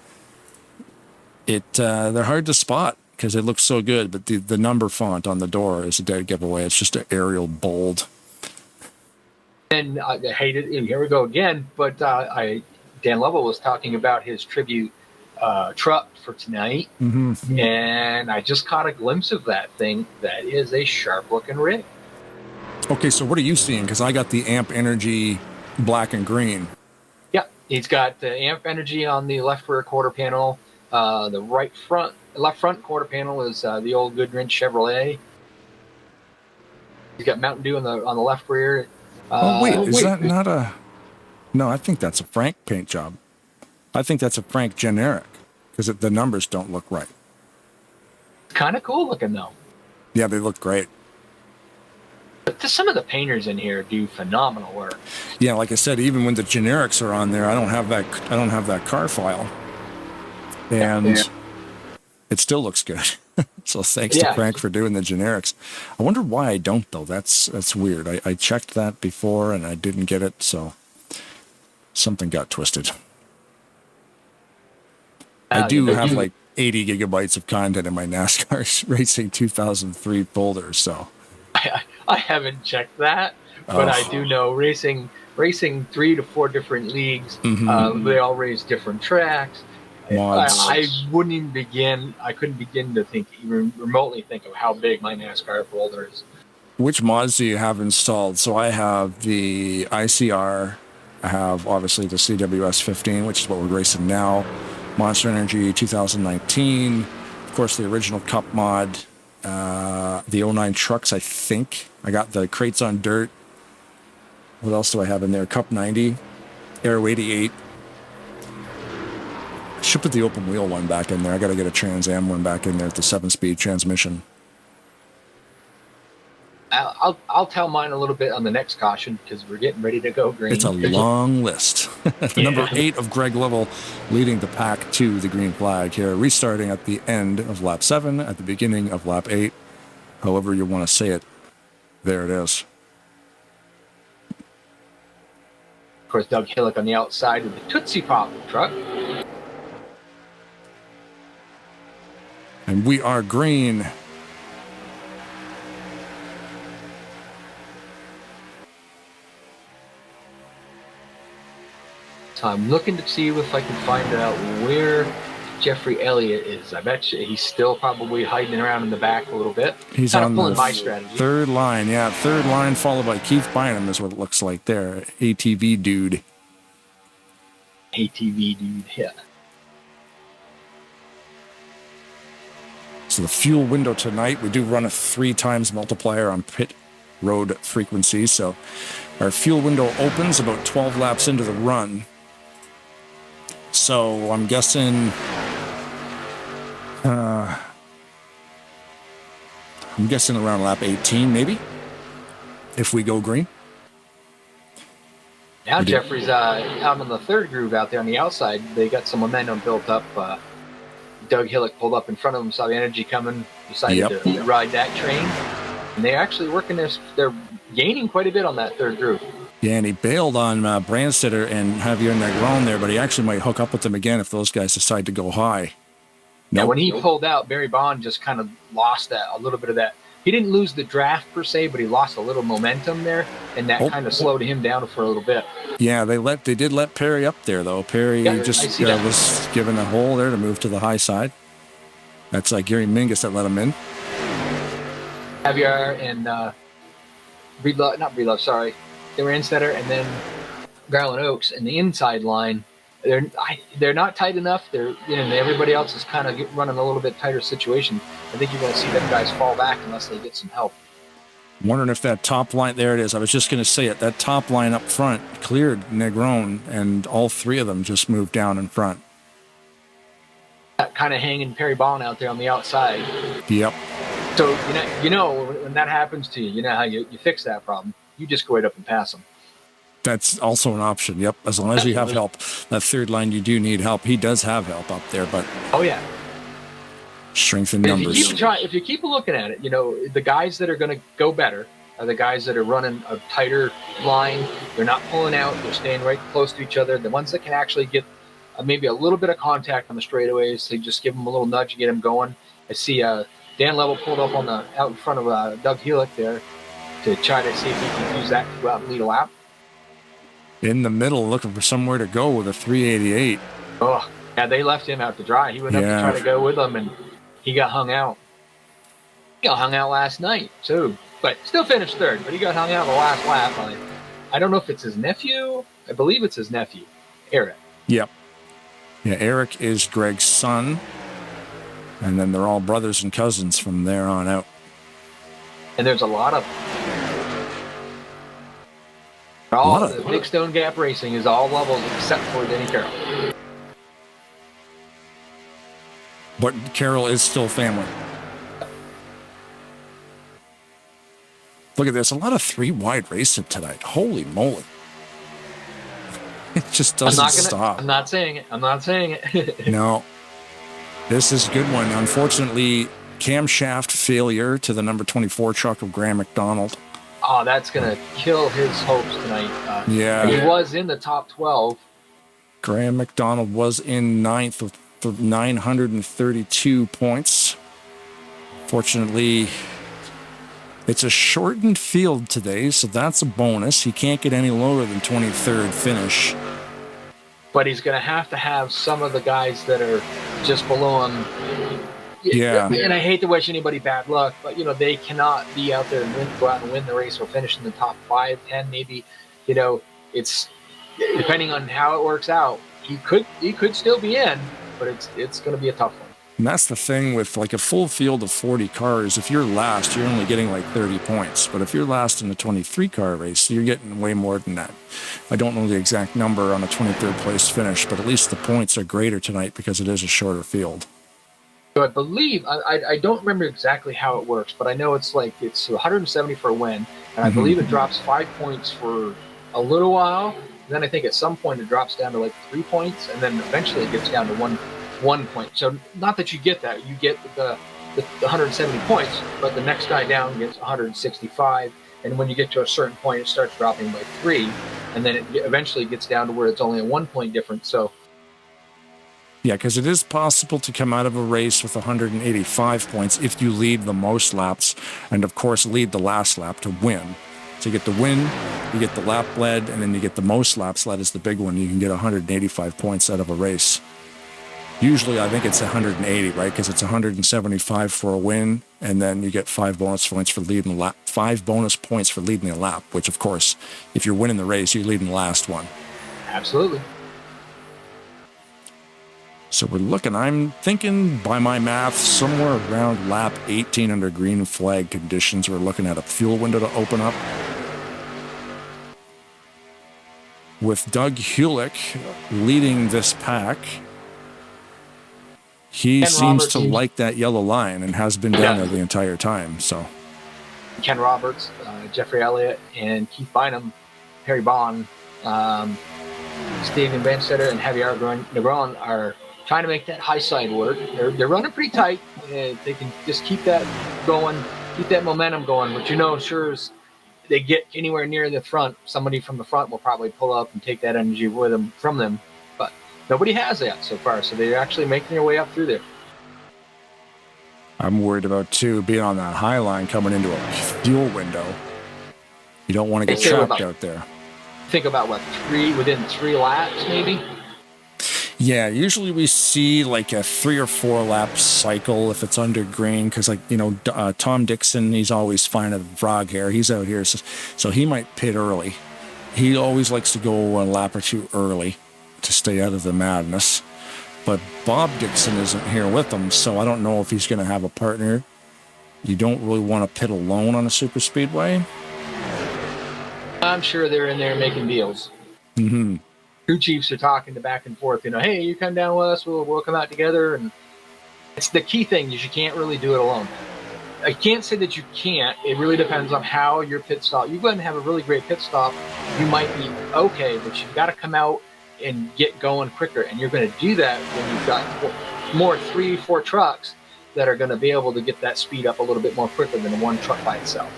they're hard to spot because it looks so good, but the number font on the door is a dead giveaway. It's just an Arial bold. And I hate it. And here we go again. But Dan Lovell was talking about his tribute truck for tonight, and I just caught a glimpse of that thing. That is a sharp-looking rig. Okay, so what are you seeing? Because I got the Amp Energy black and green. Yeah, he's got the Amp Energy on the left rear quarter panel. The left front quarter panel is the old Goodwrench Chevrolet. He's got Mountain Dew on the left rear. Is that not a? No, I think that's a Frank paint job. I think that's a Frank generic because the numbers don't look right. Kind of cool looking though. Yeah, they look great. But some of the painters in here do phenomenal work. Yeah, like I said, even when the generics are on there, I don't have that car file, and it still looks good. So thanks to Frank for doing the generics. I wonder why I don't though. That's weird. I checked that before and I didn't get it, so something got twisted. I do have like 80 gigabytes of content in my NASCAR Racing 2003 folder, so. I haven't checked that, but I do know racing 3 to 4 different leagues. They all race different tracks. Mods. I wouldn't even begin. I couldn't begin to even remotely think of how big my NASCAR folder is. Which mods do you have installed? So I have the ICR. I have obviously the CWS 15, which is what we're racing now. Monster Energy 2019. Of course, the original Cup mod. The 09 trucks, I think. I got the Crates on Dirt. What else do I have in there? Cup 90. Aero 88. Should put the open wheel one back in there. I got to get a Trans Am one back in there with the 7-speed transmission. I'll tell mine a little bit on the next caution because we're getting ready to go green. It's a long list. Number 8 of Greg Lovell leading the pack to the green flag here, restarting at the end of lap 7, at the beginning of lap 8. However you want to say it, there it is. Of course, Doug Hillick on the outside of the Tootsie Pop truck. And we are green. So I'm looking to see if I can find out where Jeffrey Elliott is. I bet you he's still probably hiding around in the back a little bit. He's kind on of pulling the my strategy. third line. Yeah, third line followed by Keith Bynum is what it looks like there. ATV dude. ATV dude, yeah. So the fuel window tonight, we do run a 3 times multiplier on pit road frequency. So our fuel window opens about 12 laps into the run. So I'm guessing around lap 18 maybe, if we go green. Now Jeffrey's out on the third groove out there on the outside. They got some momentum built up. Doug Hillick pulled up in front of him, saw the energy coming, decided to ride that train. And they're actually working this. They're gaining quite a bit on that third groove. Yeah, and he bailed on Brandstetter and Javier Negron there, but he actually might hook up with them again if those guys decide to go high. Now, when he pulled out, Barry Bond just kind of lost a little bit of that. He didn't lose the draft per se, but he lost a little momentum there, and that kind of slowed him down for a little bit. Yeah, they did let Perry up there though. Perry just was given a hole there to move to the high side. That's Gary Mingus that let him in. Javier and Breedlove, sorry. They were Instetter and then Garland Oaks and the inside line. They're not tight enough. Everybody else is kind of running a little bit tighter situation. I think you're going to see them guys fall back unless they get some help. Wondering if that top line, there it is. I was just going to say it. That top line up front cleared Negron, and all 3 of them just moved down in front. That kind of hanging Perry Bond out there on the outside. Yep. So when that happens to you, you know how you fix that problem. You just go right up and pass them. That's also an option. Yep. As long as you have help. That third line, you do need help. He does have help up there, but oh yeah, strength in numbers. If you keep looking at it, the guys that are going to go better are the guys that are running a tighter line. They're not pulling out. They're staying right close to each other. The ones that can actually get maybe a little bit of contact on the straightaways, they just give them a little nudge and get them going. I see Dan Level pulled up out in front of Doug Hillick there to try to see if he can use that to go out and lead a lap. In the middle, looking for somewhere to go with a 388. Oh, yeah, they left him out to dry. He went up to try to go with them, and he got hung out. He got hung out last night, too. But still finished third, but he got hung out the last lap. I don't know if it's his nephew. I believe it's his nephew, Eric. Yep. Yeah, Eric is Greg's son. And then they're all brothers and cousins from there on out. And there's a lot of the Big Stone Gap Racing is all levels except for Denny Carroll. But Carroll is still family. Look at this. A lot of 3-wide racing tonight. Holy moly. It just doesn't stop. I'm not saying it. No. This is a good one. Unfortunately, camshaft failure to the number 24 truck of Graham McDonald. Oh, that's going to kill his hopes tonight. Yeah. He was in the top 12. Graham McDonald was in 9th with 932 points. Fortunately, it's a shortened field today, so that's a bonus. He can't get any lower than 23rd finish. But he's going to have some of the guys that are just below him. Yeah. And I hate to wish anybody bad luck, but they cannot be out there and go out and win the race or finish in the top 5, 10, maybe. It's depending on how it works out. He could still be in, but it's going to be a tough one. And that's the thing with like a full field of 40 cars. If you're last, you're only getting like 30 points. But if you're last in a 23-car race, you're getting way more than that. I don't know the exact number on a 23rd place finish, but at least the points are greater tonight because it is a shorter field. So I believe, I don't remember exactly how it works, but I know it's 170 for a win, and I believe it drops 5 points for a little while. Then I think at some point it drops down to like 3 points, and then eventually it gets down to one point. So not that you get that, you get the 170 points, but the next guy down gets 165, and when you get to a certain point, it starts dropping by 3, and then it eventually gets down to where it's only a 1 point difference. So yeah, because it is possible to come out of a race with 185 points if you lead the most laps, and of course lead the last lap to win. So you get the win, you get the lap led, and then you get the most laps led is the big one. You can get 185 points out of a race. Usually I think it's 180, right? Because it's 175 for a win, and then you get 5 bonus points for leading the lap. 5 bonus points for leading the lap, which of course, if you're winning the race, you're leading the last one. absolutely. So we're looking, I'm thinking by my math, somewhere around lap 18 under green flag conditions, we're looking at a fuel window to open up. With Doug Hulick leading this pack, he Ken seems Roberts, to like that yellow line and has been down there the entire time. So Ken Roberts, Jeffrey Elliott, and Keith Bynum, Harry Bond, Steven Benstetter, and Javier Negron are trying to make that high side work. They're running pretty tight. They can just keep that going, keep that momentum going. But sure as they get anywhere near the front, somebody from the front will probably pull up and take that energy with them from them. But nobody has that so far, so they're actually making their way up through there. I'm worried about, too, being on that high line coming into a fuel window. You don't want to get trapped out there. Think about within 3 laps, maybe? Yeah, usually we see like a 3 or 4 lap cycle if it's under green, because Tom Dixon, he's always fine at frog hair. He's out here, so he might pit early. He always likes to go a lap or 2 early to stay out of the madness. But Bob Dixon isn't here with him, so I don't know if he's going to have a partner. You don't really want to pit alone on a super speedway. I'm sure they're in there making deals. Mm-hmm. Crew chiefs are talking back and forth. Hey, you come down with us, we'll come out together. And it's the key thing is you can't really do it alone. I can't say that you can't. It really depends on how your pit stop. You go ahead and have a really great pit stop. You might be okay, but you've got to come out and get going quicker. And you're going to do that when you've got more 3-4 trucks that are going to be able to get that speed up a little bit more quicker than one truck by itself.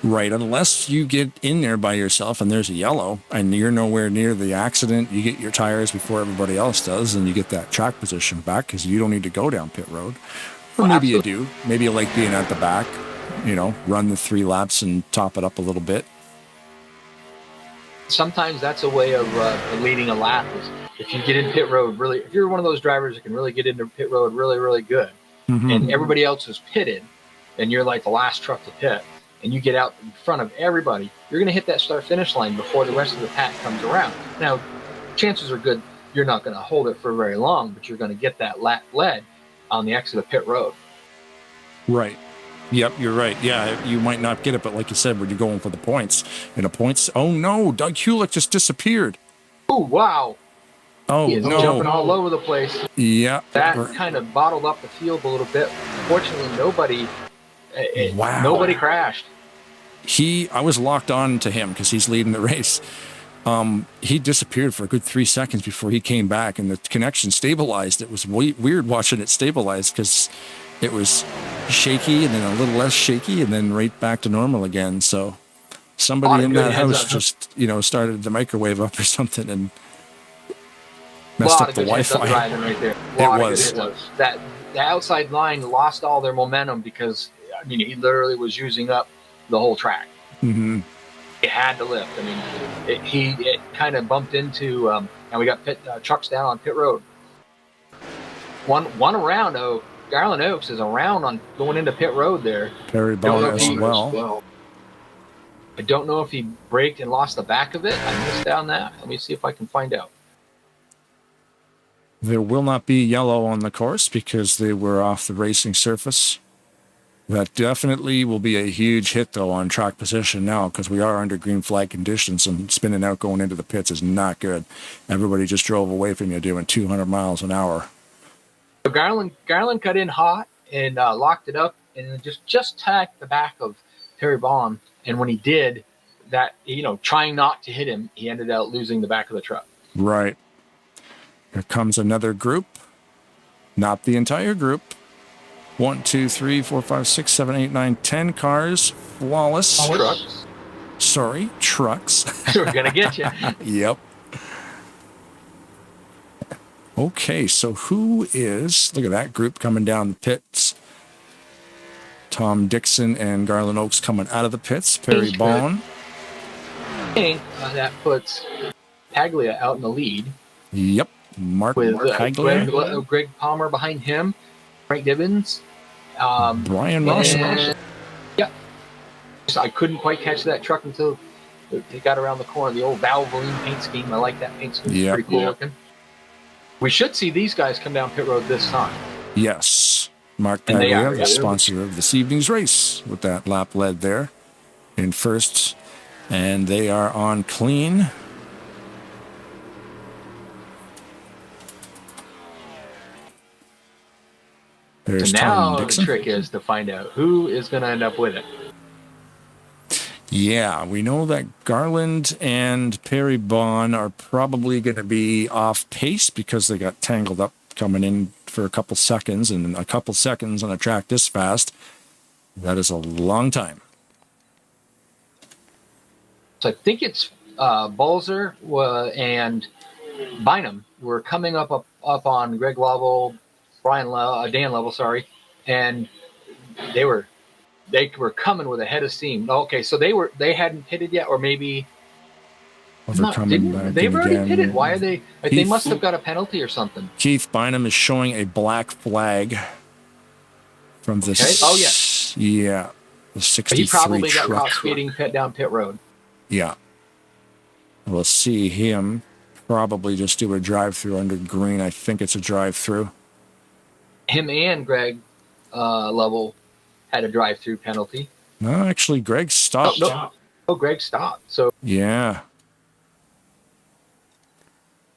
Right, unless you get in there by yourself and there's a yellow and you're nowhere near the accident, you get your tires before everybody else does and you get that track position back because you don't need to go down pit road. Or maybe you do. Maybe you like being at the back, run the 3 laps and top it up a little bit. Sometimes that's a way of leading a lap. Is if you get in pit road if you're one of those drivers that can really get into pit road really, really good, and everybody else is pitted, and you're like the last truck to pit, and you get out in front of everybody, you're going to hit that start-finish line before the rest of the pack comes around. Now, chances are good you're not going to hold it for very long, but you're going to get that lap led on the exit of pit road. Right. Yep, you're right. Yeah, you might not get it, but like you said, when you're going for the points, oh no, Doug Hulick just disappeared. Oh, wow. Oh, he is jumping all over the place. Yeah. That kind of bottled up the field a little bit. Fortunately, nobody crashed. I was locked on to him because he's leading the race. He disappeared for a good 3 seconds before he came back, and the connection stabilized. It was weird watching it stabilize because it was shaky and then a little less shaky and then right back to normal again. So somebody in that house just, started the microwave up or something and messed up the Wi-Fi. Right there. It was. That the outside line lost all their momentum because he literally was using up the whole track. Mm-hmm. It had to lift. It kind of bumped into, and we got trucks down on pit road. One around though. Garland Oaks is around on going into pit road there. Very bad as well. I don't know if he braked and lost the back of it. I missed out on that. Let me see if I can find out. There will not be yellow on the course because they were off the racing surface. That definitely will be a huge hit, though, on track position now because we are under green flag conditions, and spinning out going into the pits is not good. Everybody just drove away from you doing 200 miles an hour. So Garland cut in hot and locked it up and just tacked the back of Terry Bond. And when he did that, trying not to hit him, he ended up losing the back of the truck. Right. Here comes another group. Not the entire group. 1, 2, 3, 4, 5, 6, 7, 8, 9, 10 cars. Flawless. Trucks. Sorry, trucks. We're going to get you. Yep. Okay, so who is... Look at that group coming down the pits. Tom Dixon and Garland Oaks coming out of the pits. Perry Bond. That puts Paglia out in the lead. Yep. Mark With Paglia. Greg Palmer behind him. Frank Divins. Brian Ross. Yeah. So I couldn't quite catch that truck until they got around the corner. The old Valvoline paint scheme. I like that paint scheme. Yep. Pretty cool looking. We should see these guys come down pit road this time. Yes. Marc And they Paglia, are, the sponsor of this evening's race, with that lap lead there in first. And they are on clean. There's So now Tom the Dixon. trick is to find out who is going to end up with it. Yeah, we know that Garland and Perry Bond are probably going to be off pace because they got tangled up coming in for a couple seconds, and a couple seconds on a track this fast, that is a long time. So I think it's Balzer and Bynum were coming up on Greg Lovell, Dan Lovell, sorry, and they were coming with a head of steam. Okay, so they hadn't pitted yet, or maybe They've already pitted. Why are they? They must have got a penalty or something. Keith Bynum is showing a black flag from the. Okay. Oh yeah. Yeah, the 63 He probably truck. got caught speeding down pit road. Yeah. We'll see him probably just do a drive-through under green. I think it's a drive-through. Him and Greg Lovell had a drive-through penalty. No, actually, Greg stopped. Oh, Greg stopped. So Yeah.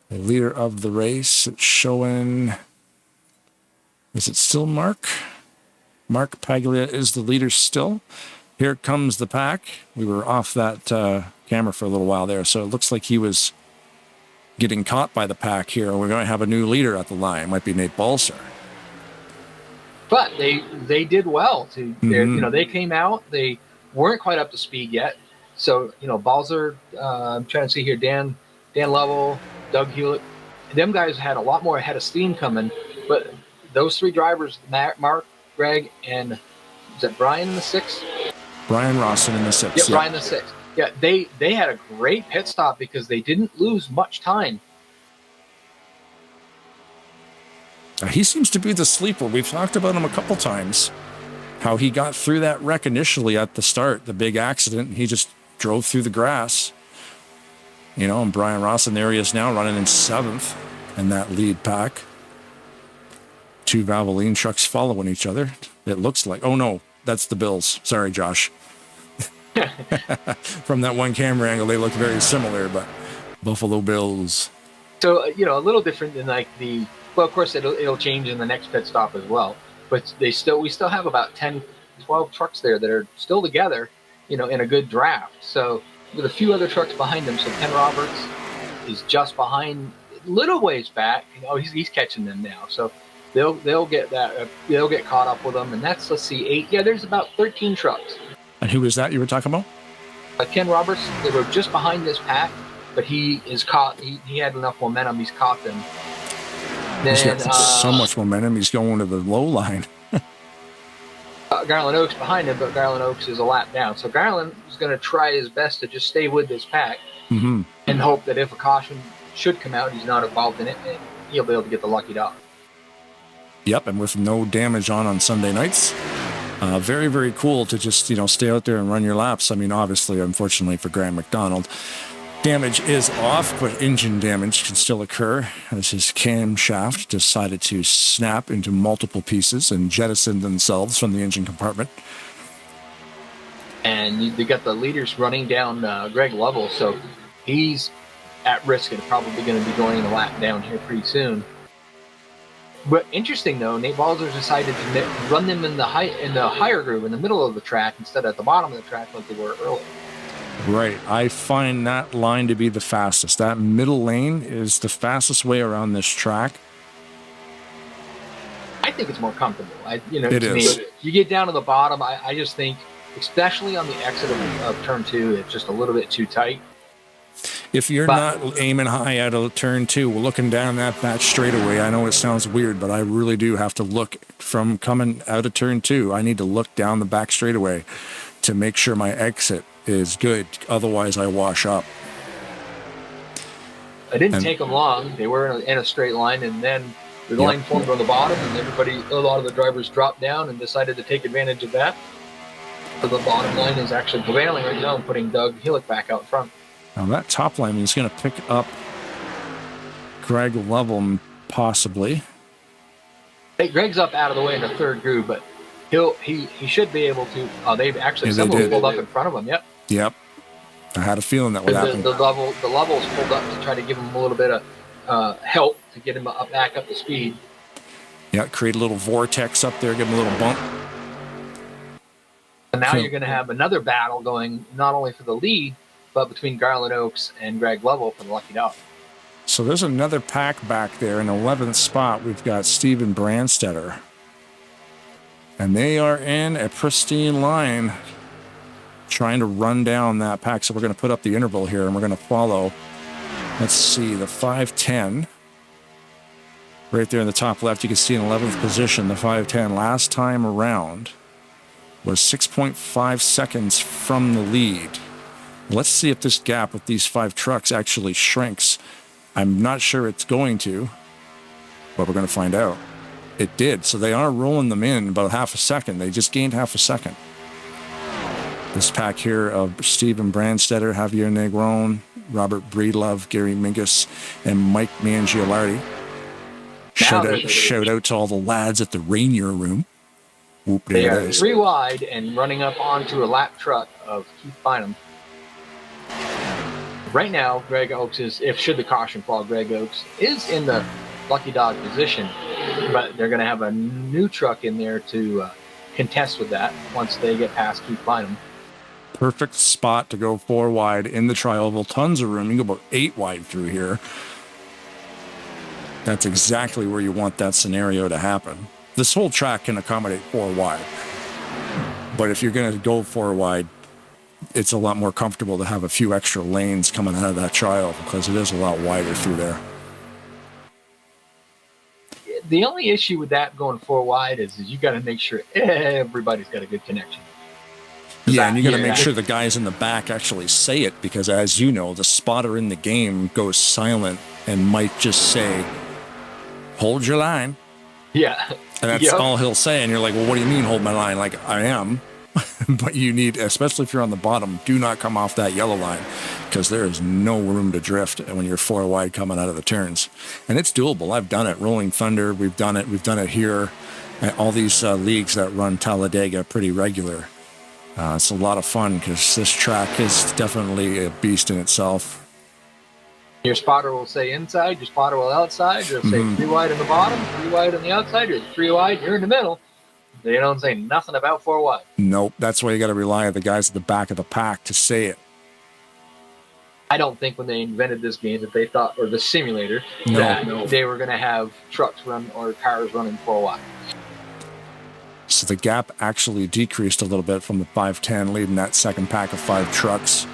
The leader of the race, it's showing... Is it still Marc? Marc Paglia is the leader still. Here comes the pack. We were off that camera for a little while there, so it looks like he was getting caught by the pack here. We're going to have a new leader at the line. It might be Nate Balser. But they did well. They came out. They weren't quite up to speed yet. So Balzer. I'm trying to see here. Dan Lovell, Doug Hewlett. Them guys had a lot more head of steam coming. But those three drivers, Mark, Greg, and is it Brian in the sixth? Brian Rawson in the sixth. Yeah, Brian in the sixth. Yeah, they had a great pit stop because they didn't lose much time. He seems to be the sleeper. We've talked about him a couple times. How he got through that wreck initially at the start, the big accident. He just drove through the grass. And Brian Rawson, there he is now running in seventh in that lead pack. Two Valvoline trucks following each other. It looks like. Oh, no, that's the Bills. Sorry, Josh. From that one camera angle, they look very similar, but Buffalo Bills. So, a little different than well, of course, it'll change in the next pit stop as well. But we still have about 10, 12 trucks there that are still together, in a good draft. So with a few other trucks behind them. So Ken Roberts is just behind, little ways back. He's catching them now. So they'll get that. They'll get caught up with them. And that's, let's see, 8. Yeah, there's about 13 trucks. And who was that you were talking about? Ken Roberts. They were just behind this pack, but he is caught. He had enough momentum. He's caught them. He's got so much momentum. He's going to the low line. Garland Oaks behind him, but Garland Oaks is a lap down. So Garland is going to try his best to just stay with this pack and hope that if a caution should come out, he's not involved in it, and he'll be able to get the lucky dog. Yep, and with no damage on Sunday nights. Very, very cool to just, stay out there and run your laps. I mean, obviously, unfortunately for Graham McDonald, Damage is off, but engine damage can still occur as his camshaft decided to snap into multiple pieces and jettison themselves from the engine compartment. And you got the leaders running down Greg Lovell, so he's at risk and probably going to be going a lap down here pretty soon. But interesting though, Nate Balzer decided to run them in the higher groove in the middle of the track instead of at the bottom of the track like they were earlier. Right. I find that line to be the fastest. That middle lane is the fastest way around this track. I think it's more comfortable. It is. You get down to the bottom, I just think, especially on the exit of turn 2, it's just a little bit too tight. If you're not aiming high out of turn 2, looking down that straightaway, I know it sounds weird, but I really do have to look from coming out of turn 2. I need to look down the back straightaway to make sure my exit is good. Otherwise, I wash up. It didn't take them long. They were in a straight line, and then the line formed on the bottom, and a lot of the drivers dropped down and decided to take advantage of that. So the bottom line is actually prevailing right now and putting Doug Hillick back out front. Now that top line is going to pick up Greg Lovell, possibly. Hey, Greg's up out of the way in the third groove, but he should be able to. They've actually someone pulled up in front of him. Yep. I had a feeling that would happen. The levels pulled up to try to give him a little bit of help to get him back up to speed. Yeah, create a little vortex up there, give him a little bump. And now you're going to have another battle going not only for the lead, but between Garland Oaks and Greg Lovell for the Lucky Dog. So there's another pack back there in 11th spot. We've got Steven Brandstetter. And they are in a pristine line trying to run down that pack. So we're going to put up the interval here and we're going to follow. Let's see, the 5:10. Right there in the top left, you can see in 11th position, the 5:10 last time around was 6.5 seconds from the lead. Let's see if this gap with these 5 trucks actually shrinks. I'm not sure it's going to, but we're going to find out. It did. So they are rolling them in about half a second. They just gained half a second. This pack here of Steven Brandstetter, Javier Negron, Robert Breedlove, Gary Mingus, and Mike Mangialardi. Shout out to all the lads at the Rainier Room. Whoop, they are 3 wide and running up onto a lap truck of Keith Bynum. Right now, Greg Oaks should the caution fall, Greg Oaks is in the Lucky Dog position, but they're going to have a new truck in there to contest with that once they get past Keith Bynum. Perfect spot to go 4 wide in the tri-oval. Tons of room. You can go about 8 wide through here. That's exactly where you want that scenario to happen. This whole track can accommodate 4 wide. But if you're going to go 4 wide, it's a lot more comfortable to have a few extra lanes coming out of that trial because it is a lot wider through there. The only issue with that going 4 wide is you got to make sure everybody's got a good connection. Yeah, and you got to make sure the guys in the back actually say it because, as you know, the spotter in the game goes silent and might just say, "Hold your line." Yeah. And that's all he'll say. And you're like, well, what do you mean hold my line? Like, I am. But you need, especially if you're on the bottom, do not come off that yellow line because there is no room to drift when you're 4 wide coming out of the turns. And it's doable. I've done it. Rolling Thunder, we've done it. We've done it here. All these leagues that run Talladega pretty regular. It's a lot of fun because this track is definitely a beast in itself. Your spotter will say inside, your spotter will outside. You'll say 3 wide in the bottom, 3 wide on the outside, or 3 wide, you're in the middle. They don't say nothing about 4 wide. Nope. That's why you got to rely on the guys at the back of the pack to say it. I don't think when they invented this game that they thought, or the simulator, that they were going to have trucks run or cars running 4 wide. So the gap actually decreased a little bit from the 5:10, leading that second pack of 5 trucks.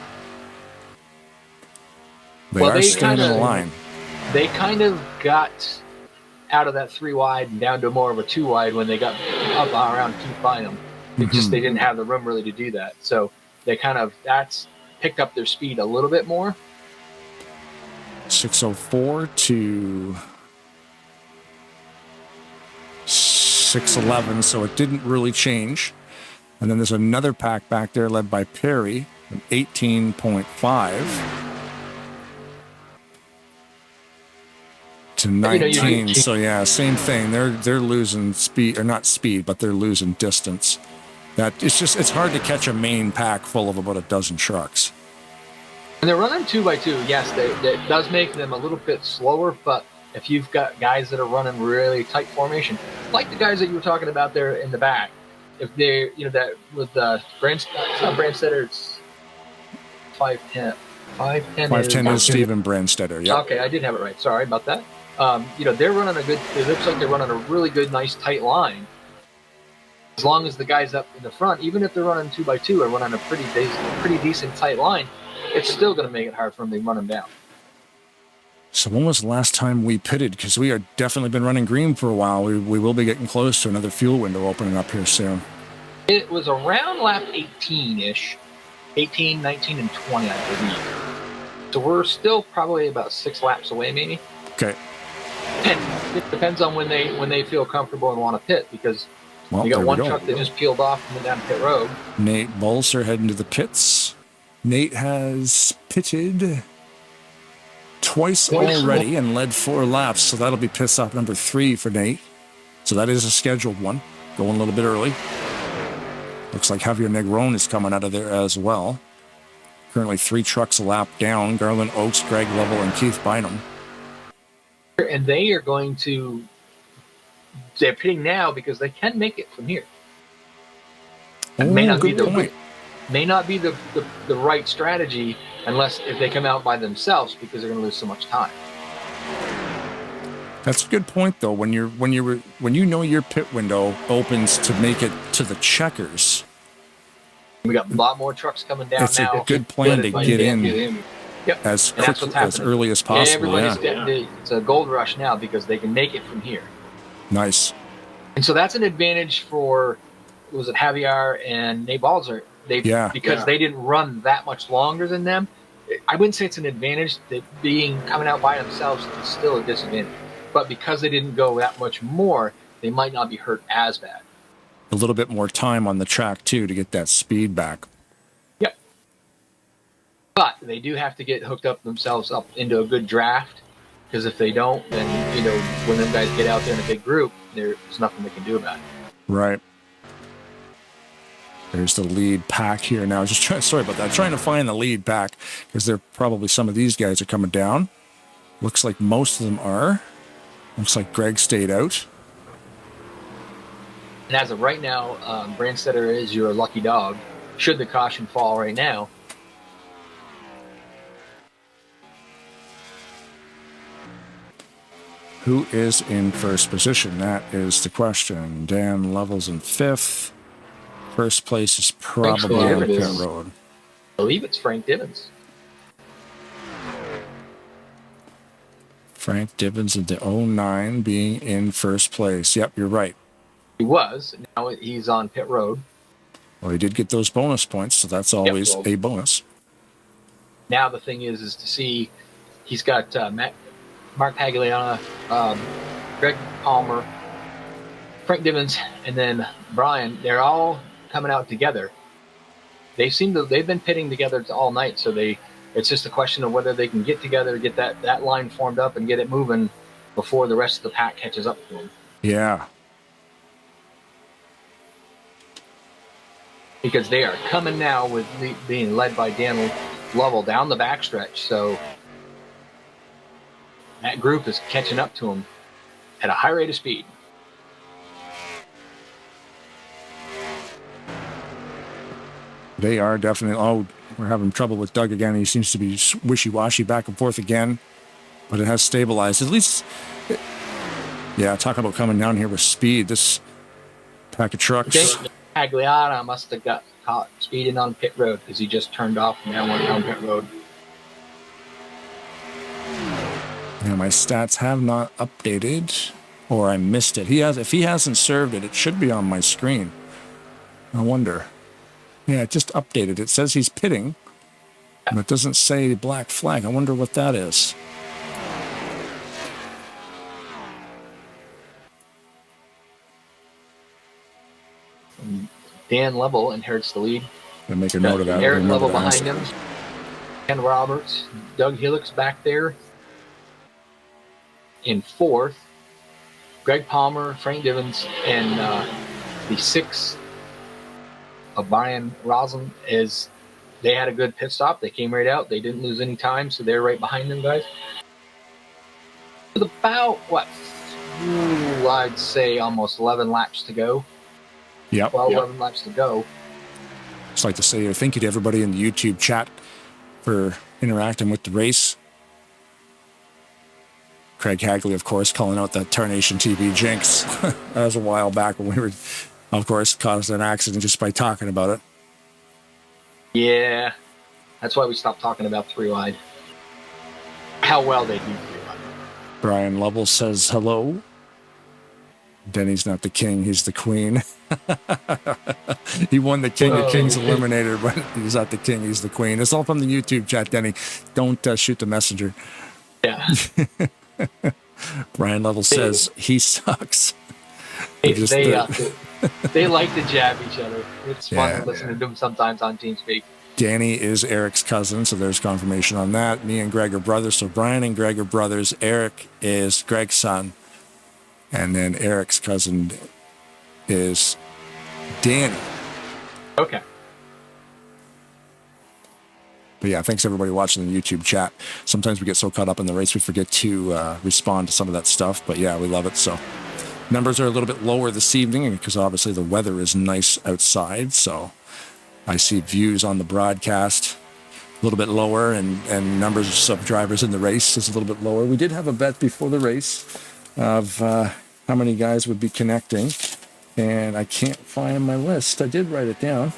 They are staying in the line. They kind of got out of that 3 wide and down to more of a 2 wide when they got up around Keith Bynum. It's just they didn't have the room really to do that. So they that's picked up their speed a little bit more. 6:04 to 6:11, so it didn't really change. And then there's another pack back there led by Perry, 18.5. to 19. So yeah, same thing. They're losing speed, or not speed, but they're losing distance. It's hard to catch a main pack full of about a dozen trucks. And they're running 2x2. Yes, that does make them a little bit slower, but if you've got guys that are running really tight formation, like the guys that you were talking about there in the back, if they're, that with Brandstetter, it's 510. 510 is Steven Brandstetter. Yeah. Okay, I did have it right. Sorry about that. They're running it looks like they're running a really good, nice, tight line. As long as the guys up in the front, even if they're running 2x2 or running a pretty decent tight line, it's still going to make it hard for them to run them down. So when was the last time we pitted? Because we are definitely been running green for a while. We will be getting close to another fuel window opening up here soon. It was around lap 18-ish. 18, 19, and 20, I believe. So we're still probably about 6 laps away, maybe. Okay. And it depends on when they feel comfortable and want to pit, because you got one truck that just peeled off and went down pit road. Nate Bolser heading to the pits. Nate has pitted twice already and led 4 laps, so that'll be pit stop number 3 for Nate. So that is a scheduled one, going a little bit early. Looks like Javier Negron is coming out of there as well. Currently 3 trucks a lap down: Garland Oaks, Greg Lovell, and Keith Bynum. And they are they're pitting now because they can make it from here. It may not be the right strategy unless if they come out by themselves, because they're going to lose so much time. That's a good point, though. When you know your pit window opens to make it to the checkers, we got a lot more trucks coming down it's now. It's a good plan to get in Yep. as early as possible. It's a gold rush now because they can make it from here. Nice. And so that's an advantage for, was it Javier and Nate Balzer? Because they didn't run that much longer than them. I wouldn't say it's an advantage. That coming out by themselves is still a disadvantage. But because they didn't go that much more, they might not be hurt as bad. A little bit more time on the track, too, to get that speed back. Yep. But they do have to get hooked up themselves up into a good draft, because if they don't, then, when them guys get out there in a big group, there's nothing they can do about it. Right. There's the lead pack here now. Sorry about that. Trying to find the lead pack, because probably some of these guys are coming down. Looks like most of them are. Looks like Greg stayed out. And as of right now, Brandstetter is your lucky dog. Should the caution fall right now. Who is in first position? That is the question. Dan Lovell's in 5th. First place is probably on the pit road. I believe it's Frank Divens. Frank Divens in the 09 being in first place. Yep, you're right. He was. Now he's on pit road. Well, he did get those bonus points, so that's always a bonus. Now the thing is to see, he's got Marc Paglia, Greg Palmer, Frank Divens, and then Brian. They're all coming out together. They've been pitting together all night, so it's just a question of whether they can get together, get that line formed up, and get it moving before the rest of the pack catches up to them. Yeah. Because they are coming now with being led by Dan Lovell down the backstretch, so that group is catching up to them at a high rate of speed. They are definitely. Oh, we're having trouble with Doug again. He seems to be wishy-washy back and forth again, but it has stabilized. At least, talking about coming down here with speed. This pack of trucks. Pagliata must have got caught speeding on pit road because he just turned off and now went down pit road. Yeah, my stats have not updated, or I missed it. If he hasn't served it, it should be on my screen. I wonder. Yeah, it just updated. It says he's pitting, but it doesn't say black flag. I wonder what that is. Dan Lovell inherits the lead. I'll make a note of that. Eric Lovell behind him. Ken Roberts. Doug Hillick's back there. in fourth. Greg Palmer, Frank Divens, and the sixth of Brian Roslin is they had a good pit stop. They came right out. They didn't lose any time, so they're right behind them guys. With about I'd say almost 11 laps to go. Yep. 11 laps to go. Just like to say thank you to everybody in the YouTube chat for interacting with the race. Craig Hagley, of course, calling out that Tarnation TV jinx. That was a while back when we were, of course, caused an accident just by talking about it. Yeah, that's why we stopped talking about 3-wide. How well they do 3-wide. Brian Lovell says hello. Denny's not the king, he's the queen. He won the King of Kings Eliminator, but he's not the king, he's the queen. It's all from the YouTube chat, Denny. Don't shoot the messenger. Yeah. Brian Lovell says he sucks. They like to jab each other. It's fun listening to them sometimes on TeamSpeak. Danny is Eric's cousin, so there's confirmation on that. Me and Greg are brothers, so Brian and Greg are brothers. Eric is Greg's son. And then Eric's cousin is Danny. Okay. But yeah, thanks everybody watching the YouTube chat. Sometimes we get so caught up in the race we forget to respond to some of that stuff. But yeah, we love it. So numbers are a little bit lower this evening because obviously the weather is nice outside. So I see views on the broadcast a little bit lower and numbers of drivers in the race is a little bit lower. We did have a bet before the race of how many guys would be connecting. And I can't find my list. I did write it down.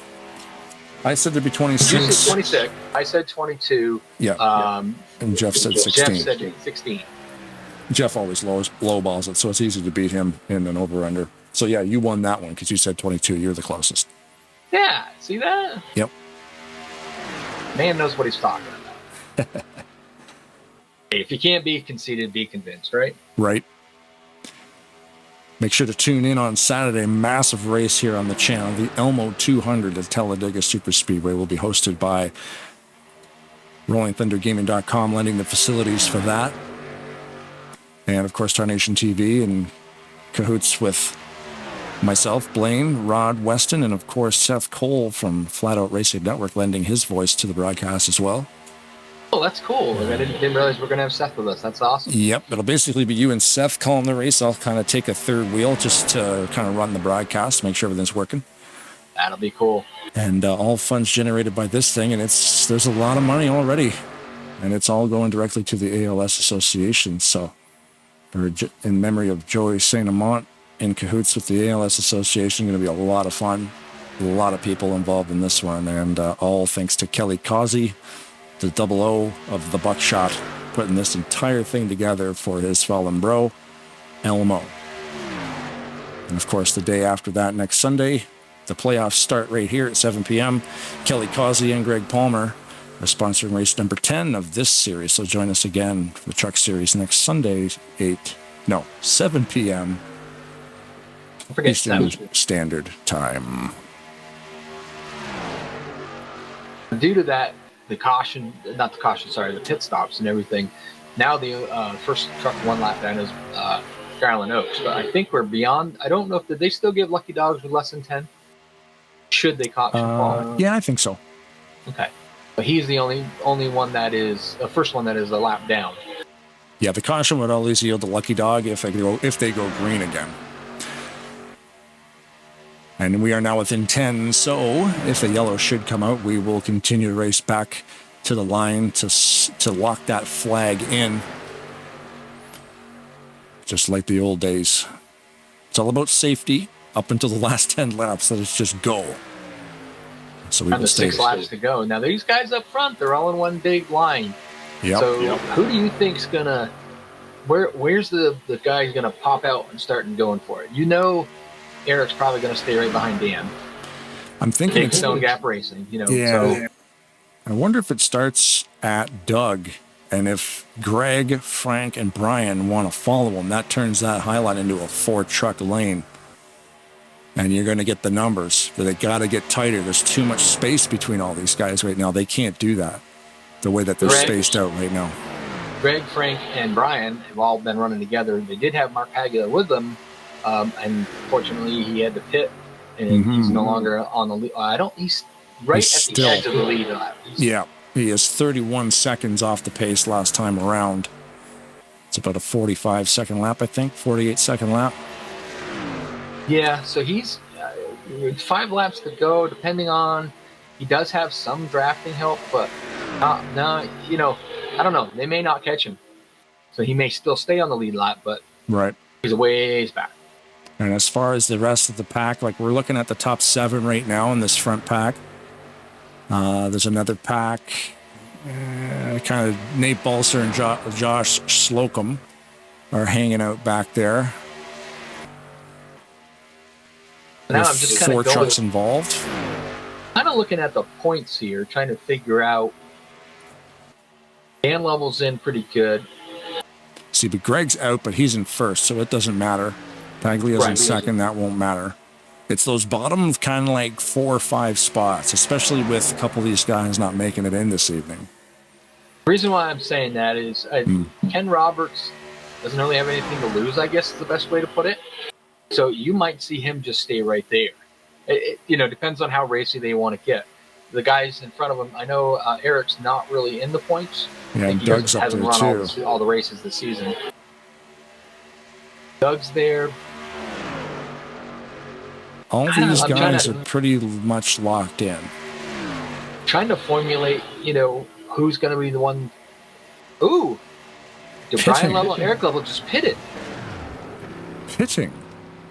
I said there'd be 26. You said 26. I said 22. Yeah. And Jeff said 16. Jeff said 16. Jeff always lowballs it, so it's easy to beat him in an over-under. So yeah, you won that one because you said 22. You're the closest. Yeah, see that? Yep. Man knows what he's talking about. Hey, if you can't be conceited, be convinced, right? Right. Make sure to tune in on Saturday. Massive race here on the channel. The Elmo 200 at Talladega Superspeedway will be hosted by RollingThunderGaming.com, lending the facilities for that. And, of course, Tarnation TV and cahoots with myself, Blaine, Rod Weston, and, of course, Seth Cole from Flatout Racing Network lending his voice to the broadcast as well. Oh, that's cool. I didn't realize we're going to have Seth with us. That's awesome. Yep. It'll basically be you and Seth calling the race. I'll kind of take a third wheel just to kind of run the broadcast, make sure everything's working. That'll be cool. And all funds generated by this thing, and there's a lot of money already. And it's all going directly to the ALS Association. So in memory of Joey St. Amant in cahoots with the ALS Association, going to be a lot of fun. A lot of people involved in this one. And all thanks to Kelly Causey, the 00 of the Buckshot, putting this entire thing together for his fallen bro, Elmo. And of course, the day after that, next Sunday, the playoffs start right here at 7 p.m. Kelly Causey and Greg Palmer are sponsoring race number 10 of this series. So join us again for the Truck Series next Sunday, 7 p.m. Eastern Standard Time. Due to that, the pit stops and everything. Now the first truck one lap down is Garland Oaks, but I think we're beyond. I don't know if did they still give lucky dogs with less than 10. Should they caution fall? Yeah, I think so. Okay, but he's the only one that is the first one that is a lap down. Yeah, the caution would always yield the lucky dog if they go green again. And we are now within 10, so if a yellow should come out, we will continue to race back to the line to lock that flag in. Just like the old days. It's all about safety up until the last 10 laps, that it's just go. So we will stay. 6 laps to go. Now these guys up front, they're all in one big line. Yep. So who do you think's gonna? Where's the guy who's gonna pop out and start going for it? You know, Eric's probably gonna stay right behind Dan. I'm thinking it's Stone Gap Racing. You know. Yeah. So, I wonder if it starts at Doug, and if Greg, Frank, and Brian want to follow him, that turns that highline into a 4-truck lane. And you're going to get the numbers. They got to get tighter. There's too much space between all these guys right now. They can't do that the way that they're spaced out right now. Greg, Frank, and Brian have all been running together. They did have Marc Paglia with them, and fortunately he had to pit, and he's no longer on the lead. I don't. He's right He's at the edge of the lead lap. Yeah, he is 31 seconds off the pace last time around. It's about a 45-second lap, I think, 48-second lap. Yeah, so he's 5 laps to go, depending on. He does have some drafting help, but no, you know, I don't know. They may not catch him, so he may still stay on the lead lap, but Right. he's a ways back. And as far as the rest of the pack, like we're looking at the top 7 right now in this front pack. There's another pack. Kind of Nate Balser and Josh Slocum are hanging out back there. Now With I'm just kind 4 of trucks involved. kind of looking at the points here, trying to figure out. Dan level's in pretty good. See, but Greg's out, but he's in first, so it doesn't matter. Paglia's in Right. second, that won't matter. It's those bottom kind of like 4 or 5 spots, especially with a couple of these guys not making it in this evening. The reason why I'm saying that is Ken Roberts doesn't really have anything to lose, I guess is the best way to put it. So you might see him just stay right there. It depends on how racy they want to get. The guys in front of him, I know Eric's not really in the points. Yeah, I think he Doug's up hasn't there run too. all the races this season. Doug's there. All I don't these know, I'm guys trying are to- pretty much locked in. Trying to formulate, who's going to be the one. Ooh, did Brian Pitching. Level and Eric Level just pitted? Pitching.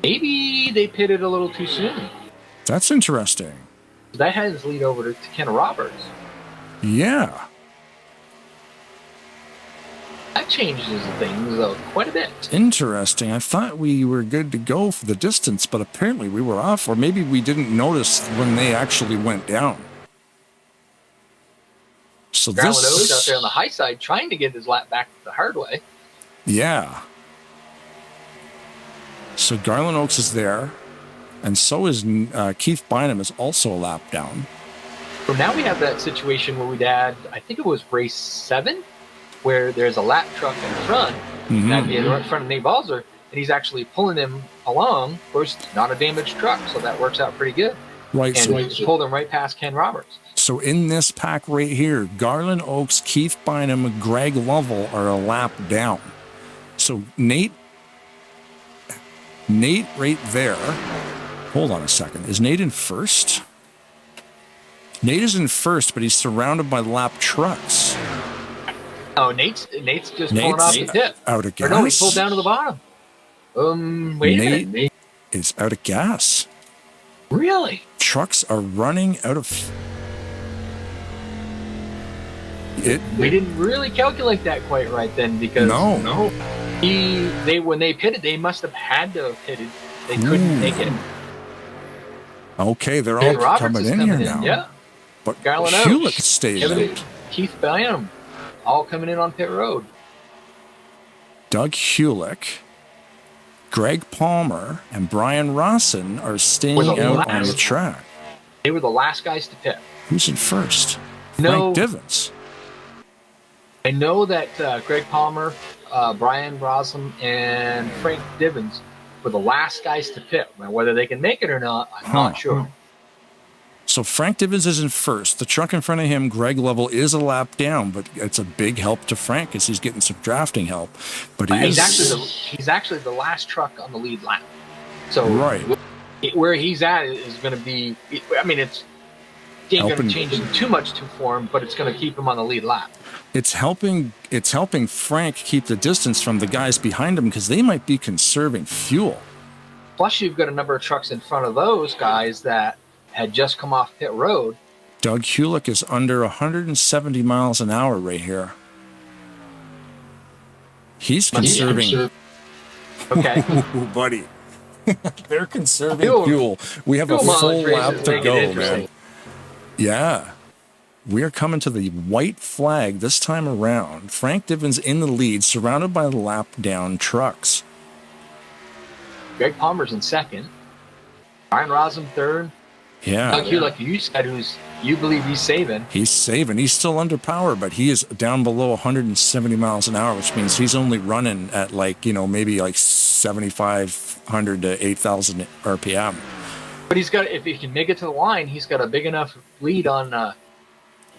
Maybe they pitted a little too soon. That's interesting. That has lead over to Ken Roberts. Yeah. That changes things quite a bit. Interesting. I thought we were good to go for the distance, but apparently we were off, or maybe we didn't notice when they actually went down. So Garland O's out this, there on the high side trying to get his lap back the hard way. yeah. So Garland Oaks is there, and so is Keith Bynum is also a lap down. So now we have that situation where we'd had, I think it was race 7, where there's a lap truck in front, that'd be in front of Nate Balzer, and he's actually pulling him along. Of course, not a damaged truck, so that works out pretty good. Right. And he just pulled him right past Ken Roberts. So in this pack right here, Garland Oaks, Keith Bynum, Greg Lovell are a lap down. So Nate right there. Hold on a second. Is Nate in first? Nate is in first, but he's surrounded by lap trucks. Oh, Nate's just pulling off the tip. Out of Or no, he gas. pulled down to the bottom. Wait a minute. Nate is out of gas. Really? Trucks are running out of it. We didn't really calculate that quite right then because No. when they pitted, they must have had to have pitted. They couldn't make it. Okay, they're Ken all Roberts coming is in here coming now. Yeah. But Garland Hewlett Oaks, stays Kevin- out. Keith Bynum, all coming in on pit road. Doug Hewlick, Greg Palmer, and Brian Rawson are staying Was the out on the last- track. They were the last guys to pit. Who's in first? No. Frank Divens. I know that Greg Palmer, Brian Rossum, and Frank Divens were the last guys to pit. Now, whether they can make it or not, I'm not sure. So Frank Divens is in first. The truck in front of him, Greg Lovell, is a lap down, but it's a big help to Frank as he's getting some drafting help. But He's actually the last truck on the lead lap. So Right. where he's at is going to be. I mean, it's ain't going Helping- to change too much for him, but it's going to keep him on the lead lap. It's helping Frank keep the distance from the guys behind him because they might be conserving fuel. Plus, you've got a number of trucks in front of those guys that had just come off pit road. Doug Hewlick is under 170 miles an hour right here. He's conserving. Okay. Ooh, buddy. They're conserving Fuel- fuel. We have a fuel full mileage lap raises to make it go, interesting. man. Yeah. We are coming to the white flag this time around. Frank Divens in the lead, surrounded by lap down trucks. Greg Palmer's in second. Brian Rossum third. Yeah. Doug Hewlick, you said, who's You believe he's saving? He's saving. He's still under power, but he is down below 170 miles an hour, which means he's only running at maybe 7,500 to 8,000 RPM. But he's got, if he can make it to the line, he's got a big enough lead on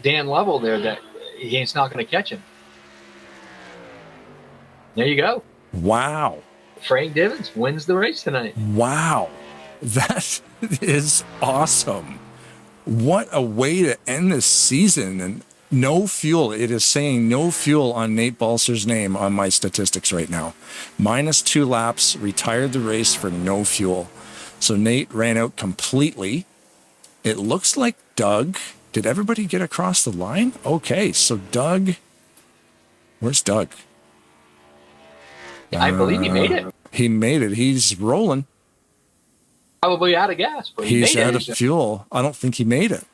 Dan Level there that he's not going to catch him. There you go. Wow. Frank Divens wins the race tonight. Wow. That is awesome. What a way to end this season. And no fuel. It is saying no fuel on Nate Balser's name on my statistics right now. -2 laps, retired the race for no fuel. So Nate ran out completely. It looks like Doug. Did everybody get across the line? Okay, so Doug. Where's Doug? I believe he made it. He made it. He's rolling. Probably out of gas, but He's made out it. of fuel. I don't think he made it.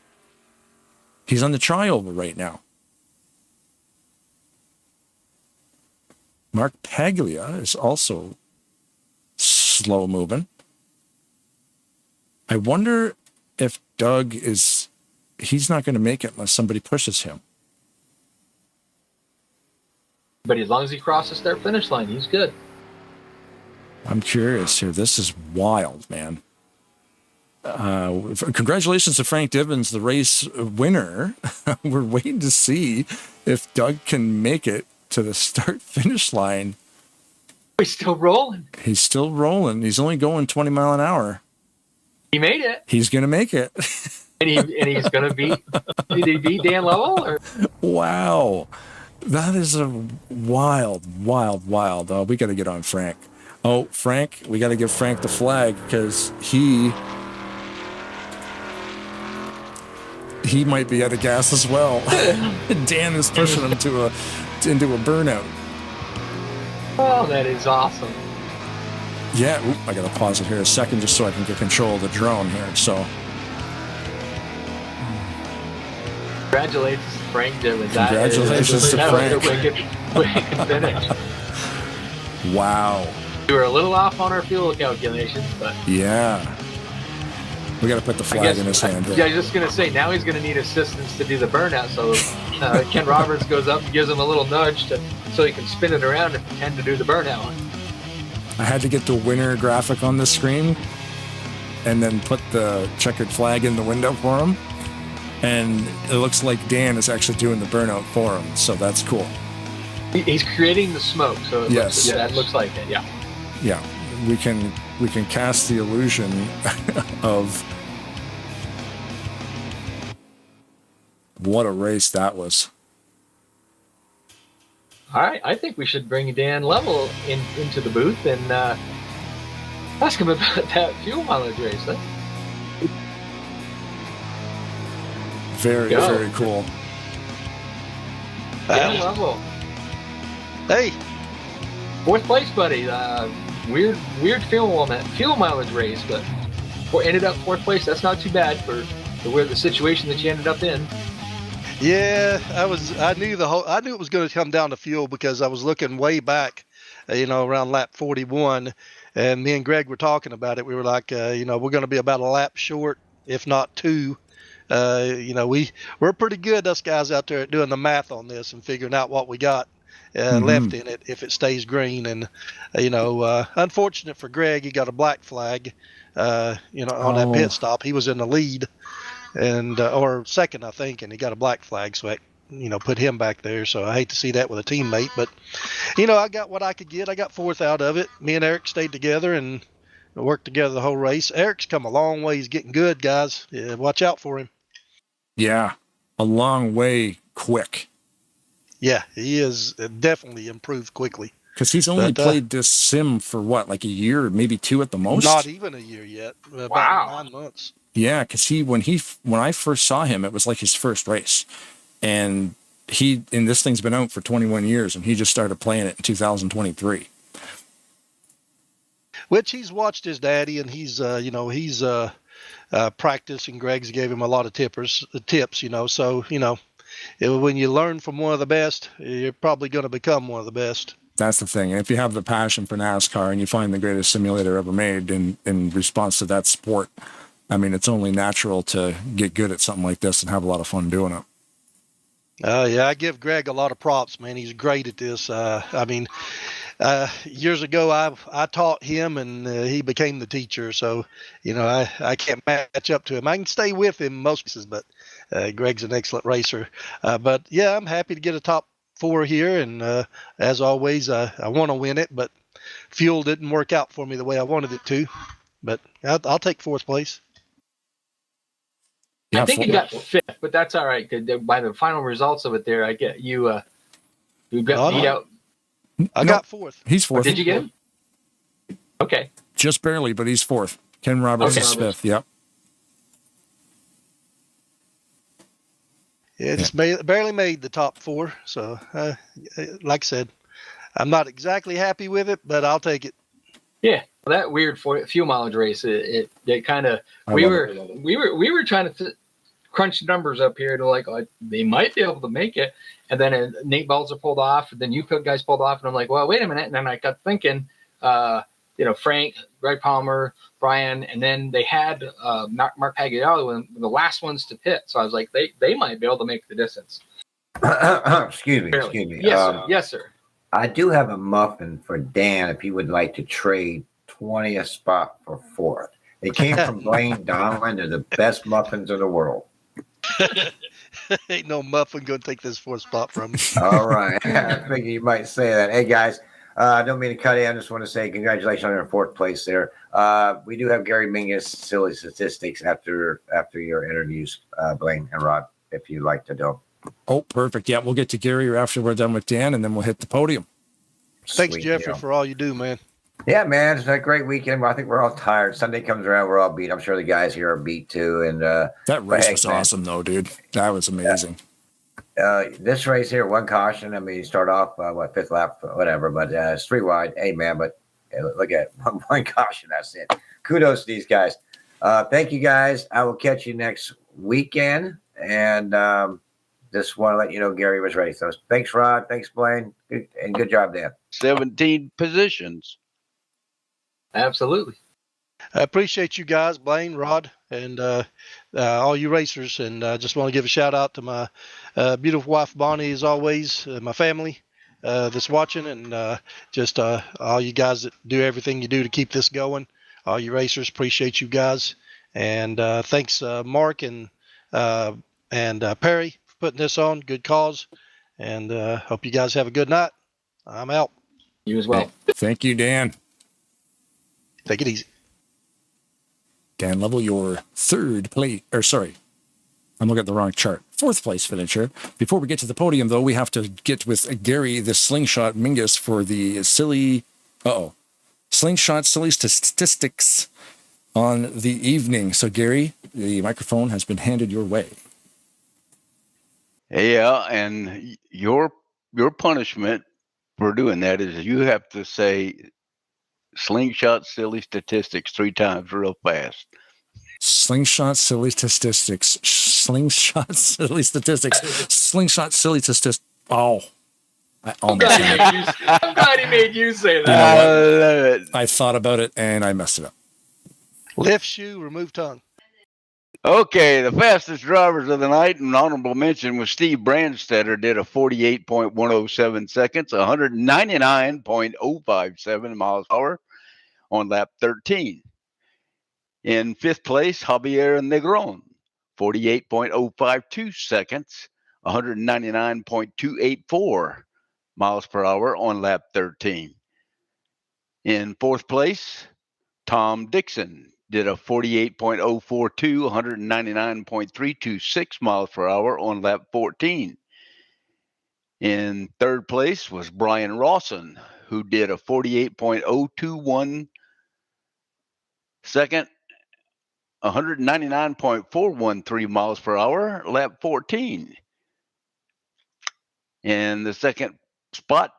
He's on the trioval right now. Marc Paglia is also slow moving. I wonder if Doug he's not going to make it unless somebody pushes him. But as long as he crosses the start-finish line, he's good. I'm curious here. This is wild, man. Congratulations to Frank Divens, the race winner. We're waiting to see if Doug can make it to the start-finish line. He's still rolling. He's still rolling. He's only going 20 mile an hour. He made it. He's going to make it. And he's going to beat. Did he beat Dan Level? Or? Wow. That is a wild. We got to get on Frank. Oh, Frank, we got to give Frank the flag because he might be out of gas as well. Dan is pushing him into a burnout. Oh, that is awesome. Yeah, I got to pause it here a second just so I can get control of the drone here. So, congratulations to Frank Divens. Congratulations to Frank. Wicked finish. Wow. We were a little off on our fuel calculations, but yeah. We got to put the flag in his hand. Yeah, I was just going to say, now he's going to need assistance to do the burnout. So Ken Roberts goes up and gives him a little nudge so he can spin it around and pretend to do the burnout. I had to get the winner graphic on the screen and then put the checkered flag in the window for him. And it looks like Dan is actually doing the burnout for him. So that's cool. He's creating the smoke. So that looks like it. Yeah. Yeah. We can cast the illusion of what a race that was. All right, I think we should bring Dan Level into the booth and ask him about that fuel mileage race. Huh? Very cool. Dan Level. Hey. 4th place, buddy. Weird fuel mileage race, but ended up 4th place. That's not too bad for the situation that you ended up in. Yeah, I knew it was going to come down to fuel because I was looking way back, around lap 41, and me and Greg were talking about it. We were like, we're going to be about a lap short, if not 2. We're pretty good, us guys out there, at doing the math on this and figuring out what we got left in it if it stays green. And unfortunate for Greg, he got a black flag. On that pit stop, he was in the lead. And or second, I think, and he got a black flag, so I, put him back there. So I hate to see that with a teammate, but I got what I could get. I got 4th out of it. Me and Eric stayed together and worked together the whole race. Eric's come a long way. He's getting good, guys. Yeah, watch out for him. Yeah, a long way quick. Yeah, he is definitely improved quickly. Because he's only played this sim for what, like a year, maybe 2 at the most? Not even a year yet. About 9 months. Yeah, because when I first saw him, it was like his first race, and this thing's been out for 21 years, and he just started playing it in 2023. Which he's watched his daddy, and he's practiced, and Greg's gave him a lot of tips. So when you learn from one of the best, you're probably going to become one of the best. That's the thing. And if you have the passion for NASCAR and you find the greatest simulator ever made in response to that sport, I mean, it's only natural to get good at something like this and have a lot of fun doing it. Yeah, I give Greg a lot of props, man. He's great at this. I mean, years ago, I taught him, and he became the teacher. So, you know, I can't match up to him. I can stay with him most cases, but Greg's an excellent racer. But yeah, I'm happy to get a top 4 here, and as always, I want to win it, but fuel didn't work out for me the way I wanted it to. But I'll take 4th place. Yeah, I think you got 5th, but that's all right. 'Cause by the final results of it, there, I get you. You got beat out. I got 4th. He's 4th. Did you get him? Okay. Just barely, but he's 4th. Ken Roberts is 5th. Yep. Yeah, just barely made the top 4. So, like I said, I'm not exactly happy with it, but I'll take it. Yeah, that weird fuel mileage race. It kind of we were trying to crunch numbers up here to like they might be able to make it, and then Nate Balzer pulled off, and then you guys pulled off, and I'm like, well, wait a minute, and then I got thinking, Frank, Greg Palmer, Brian, and then they had Marc Paglia, the last ones to pit, so I was like, they might be able to make the distance. Excuse me. Yes, sir. I do have a muffin for Dan if he would like to trade 20th spot for 4th. They came from Blaine Donlin. They're the best muffins in the world. Ain't no muffin going to take this 4th spot from me. All right. I figured you might say that. Hey, guys, I don't mean to cut in. I just want to say congratulations on your 4th place there. We do have Gary Mingus silly statistics after your interviews, Blaine and Rod, if you'd like to do. Oh, perfect. Yeah, we'll get to Gary after we're done with Dan, and then we'll hit the podium. Thanks, Jeffrey, for all you do, man. Yeah, man, it's a great weekend. I think we're all tired. Sunday comes around, we're all beat. I'm sure the guys here are beat too. And that race was awesome, though, dude. That was amazing. This race here, one caution. I mean, you start off 5th lap, whatever, but it's 3 wide. Hey, man, but look at one caution. That's it. Kudos to these guys. Thank you, guys. I will catch you next weekend, and just want to let you know Gary was ready. So thanks, Rod. Thanks, Blaine. Good job, Dan. 17 positions. Absolutely. I appreciate you guys, Blaine, Rod, and all you racers. And I just want to give a shout out to my beautiful wife, Bonnie, as always, my family that's watching, and just all you guys that do everything you do to keep this going. All you racers, appreciate you guys. And thanks, Marc and Perry, for putting this on. Good cause. And hope you guys have a good night. I'm out. You as well. Thank you, Dan. Take it easy. Dan Lovell, your 3rd place, or sorry, I'm looking at the wrong chart. 4th place finisher. Before we get to the podium, though, we have to get with Gary, the Slingshot Mingus, for the Slingshot silly statistics on the evening. So, Gary, the microphone has been handed your way. Yeah, and your punishment for doing that is you have to say Slingshot silly statistics 3 times real fast. Slingshot silly statistics. Slingshot silly statistics. Slingshot silly statistics. Oh. I'm glad he made you say that. I love it. I thought about it and I messed it up. Left shoe, remove tongue. Okay, the fastest drivers of the night, an honorable mention was Steve Brandstetter, did a 48.107 seconds, 199.057 miles per hour on lap 13. In 5th place, Javier Negron, 48.052 seconds, 199.284 miles per hour on lap 13. In 4th place, Tom Dixon did a 48.042, 199.326 miles per hour on lap 14. In 3rd place was Brian Rawson, who did a 48.021 second, 199.413 miles per hour, lap 14. In the 2nd spot,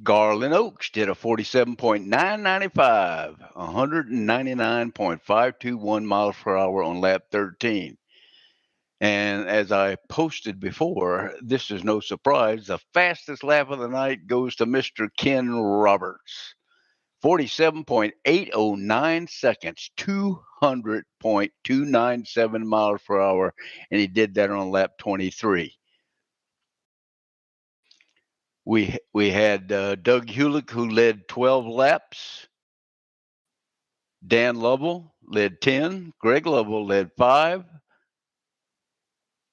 Garland Oaks did a 47.995, 199.521 miles per hour on lap 13. And as I posted before, this is no surprise. The fastest lap of the night goes to Mr. Ken Roberts, 47.809 seconds, 200.297 miles per hour, and he did that on lap 23. We had Doug Hewlick, who led 12 laps. Dan Lovell led 10. Greg Lovell led 5.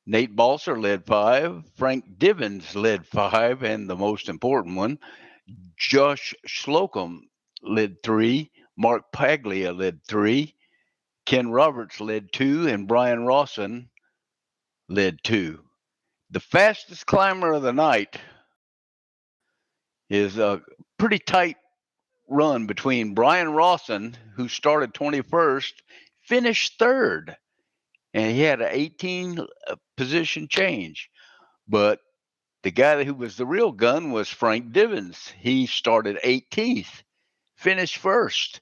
Nate Balser led 5. Frank Divins led 5. And the most important one, Josh Slocum led 3. Marc Paglia led 3. Ken Roberts led 2. And Brian Rawson led 2. The fastest climber of the night is a pretty tight run between Brian Rawson, who started 21st, finished 3rd, and he had an 18 position change. But the guy who was the real gun was Frank Divins. He started 18th, finished 1st,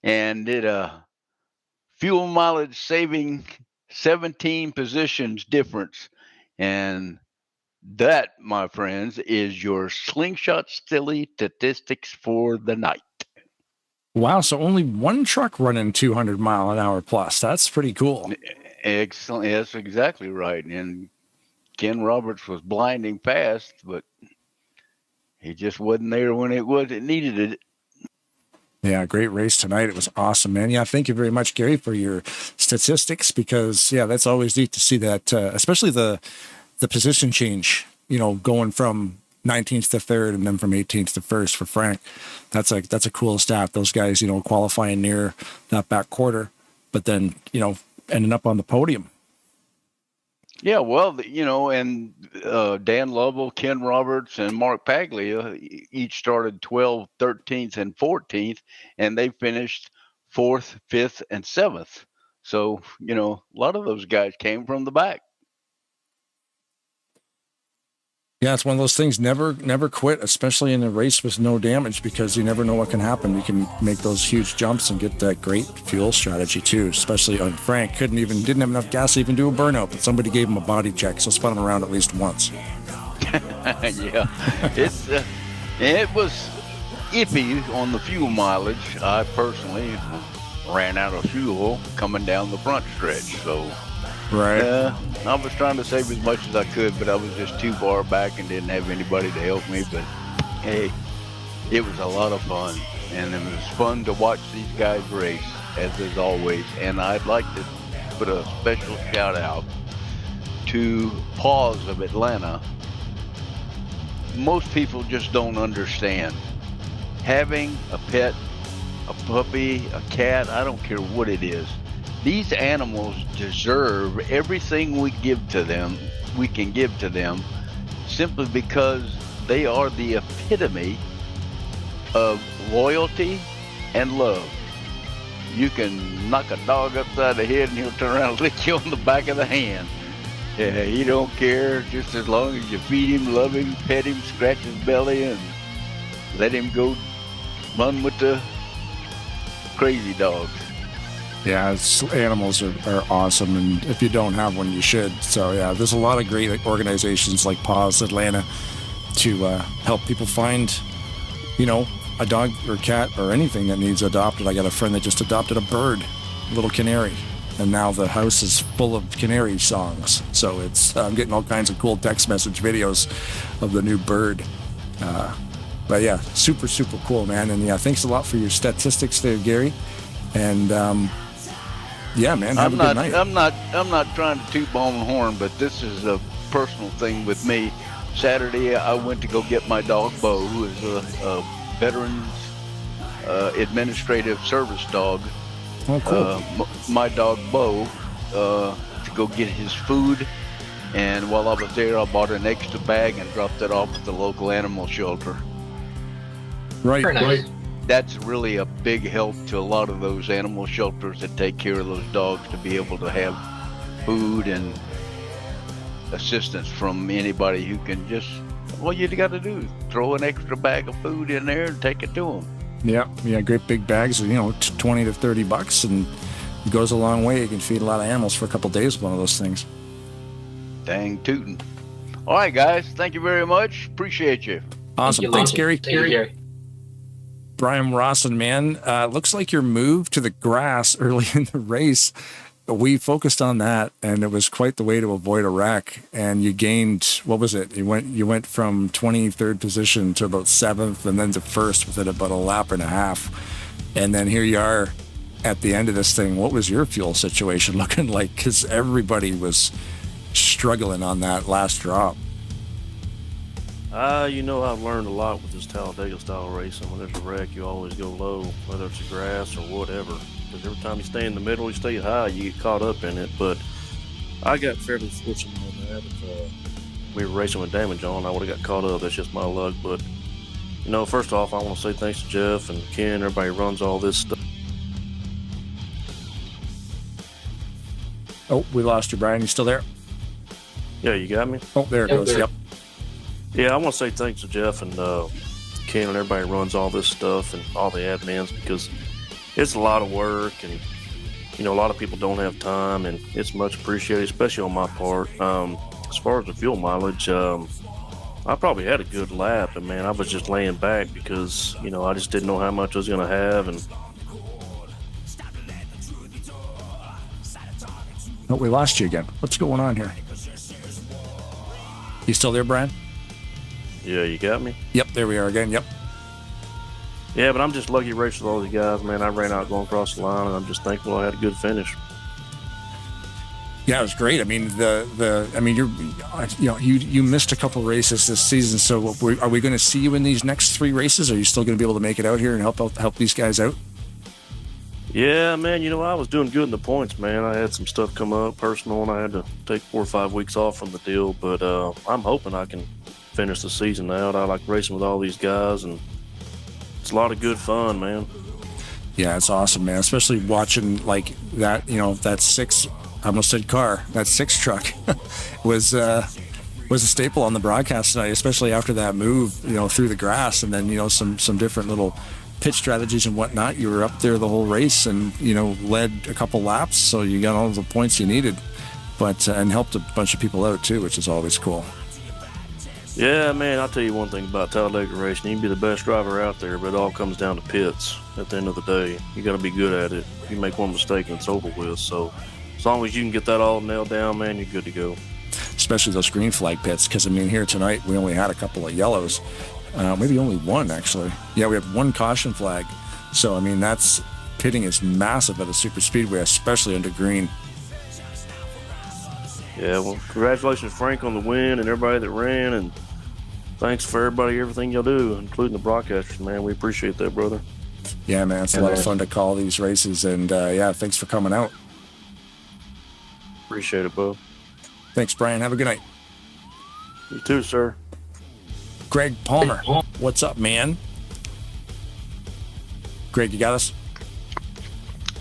and did a fuel mileage saving 17 positions difference. And that, my friends, is your slingshot silly statistics for the night. Wow, so only one truck running 200 mile an hour plus. That's pretty cool. Excellent. That's exactly right. And Ken Roberts was blinding fast, but he just wasn't there when it needed it. Yeah, great race tonight. It was awesome, man. Yeah, thank you very much, Gary, for your statistics, because, yeah, that's always neat to see that, especially the position change, going from 19th to 3rd and then from 18th to 1st for Frank. That's a cool stat. Those guys, qualifying near that back quarter, but then, ending up on the podium. Yeah, well, and Dan Lovell, Ken Roberts, and Marc Paglia each started 12th, 13th, and 14th, and they finished 4th, 5th, and 7th. So, a lot of those guys came from the back. Yeah, it's one of those things, never quit, especially in a race with no damage, because you never know what can happen. You can make those huge jumps and get that great fuel strategy too, especially on Frank. Didn't have enough gas to even do a burnout, but somebody gave him a body check, so spun him around at least once. Yeah, it was iffy on the fuel mileage. I personally ran out of fuel coming down the front stretch, so... Right. I was trying to save as much as I could, but I was just too far back and didn't have anybody to help me. But hey, it was a lot of fun, and it was fun to watch these guys race, as is always. And I'd like to put a special shout out to PAWS of Atlanta. Most people just don't understand. Having a pet, a puppy, a cat, I don't care what it is. These animals deserve everything we can give to them, simply because they are the epitome of loyalty and love. You can knock a dog upside the head and he'll turn around and lick you on the back of the hand. Yeah, he don't care, just as long as you feed him, love him, pet him, scratch his belly, and let him go run with the crazy dogs. Yeah, animals are awesome, and if you don't have one, you should. So yeah, there's a lot of great organizations like PAWS Atlanta to help people find, a dog or cat or anything that needs adopted. I got a friend that just adopted a bird, a little canary, and now the house is full of canary songs. So I'm getting all kinds of cool text message videos of the new bird. But yeah, super, super cool, man. And yeah, thanks a lot for your statistics there, Gary. And yeah, man, have a good night. I'm not trying to toot my own horn, but this is a personal thing with me. Saturday, I went to go get my dog Bo, who is a veterans administrative service dog. Oh, cool. My dog Bo, to go get his food, and while I was there, I bought an extra bag and dropped it off at the local animal shelter. Right, nice. That's really a big help to a lot of those animal shelters that take care of those dogs, to be able to have food and assistance from anybody who can just, all you got to do is throw an extra bag of food in there and take it to them. Yeah, great big bags, $20 to $30, and it goes a long way. You can feed a lot of animals for a couple days with one of those things. Dang tootin'. All right, guys, thank you very much. Appreciate you. Awesome. Thanks, Gary. Thank you, Gary. Brian Rosson, man, looks like your move to the grass early in the race, we focused on that, and it was quite the way to avoid a wreck. And you gained, what was it? You went from 23rd position to about 7th, and then to 1st within about a lap and a half. And then here you are at the end of this thing. What was your fuel situation looking like? Because everybody was struggling on that last drop. I've learned a lot with this Talladega style racing. When there's a wreck, you always go low, whether it's the grass or whatever. Because every time you stay in the middle, you stay high, you get caught up in it. But I got fairly fortunate on that. If we were racing with damage on, I would have got caught up. That's just my luck. But, first off, I want to say thanks to Jeff and Ken, everybody who runs all this stuff. Oh, we lost you, Brian. You still there? Yeah, you got me? Oh, there it goes. Yep. Yeah, I want to say thanks to Jeff and Ken and everybody who runs all this stuff and all the admins, because it's a lot of work, and a lot of people don't have time, and it's much appreciated, especially on my part. As far as the fuel mileage, I probably had a good lap, and man, I was just laying back because I just didn't know how much I was going to have. And oh, we lost you again. What's going on here? You still there, Brian? Yeah, you got me? Yep, there we are again. Yep. Yeah, but I'm just lucky racing with all these guys, man. I ran out going across the line, and I'm just thankful I had a good finish. Yeah, it was great. I mean, you missed a couple races this season. So, are we going to see you in these next 3 races? Are you still going to be able to make it out here and help these guys out? Yeah, man. I was doing good in the points, man. I had some stuff come up personal, and I had to take 4 or 5 weeks off from the deal. But I'm hoping I can finish the season out. I like racing with all these guys, and it's a lot of good fun, man. Yeah, it's awesome, man. Especially watching like that. That 6. I almost said car. That 6 truck was a staple on the broadcast tonight, especially after that move, through the grass, and then some different little pitch strategies and whatnot. You were up there the whole race, and led a couple laps, so you got all the points you needed, but and helped a bunch of people out too, which is always cool. Yeah, man, I'll tell you one thing about Talladega racing. You can be the best driver out there, but it all comes down to pits at the end of the day. You got to be good at it. You make one mistake and it's over with. So as long as you can get that all nailed down, man, you're good to go. Especially those green flag pits, because, here tonight we only had a couple of yellows. Maybe only one, actually. Yeah, we have 1 caution flag. So, pitting is massive at a super speedway, especially under green. Yeah, well, congratulations, Frank, on the win and everybody that ran, and thanks for everything y'all do, including the broadcasters, man. We appreciate that, brother. Yeah, man, it's a lot of fun to call these races, and thanks for coming out. Appreciate it, bub. Thanks, Brian. Have a good night. You too, sir. Greg Palmer, what's up, man? Greg, you got us?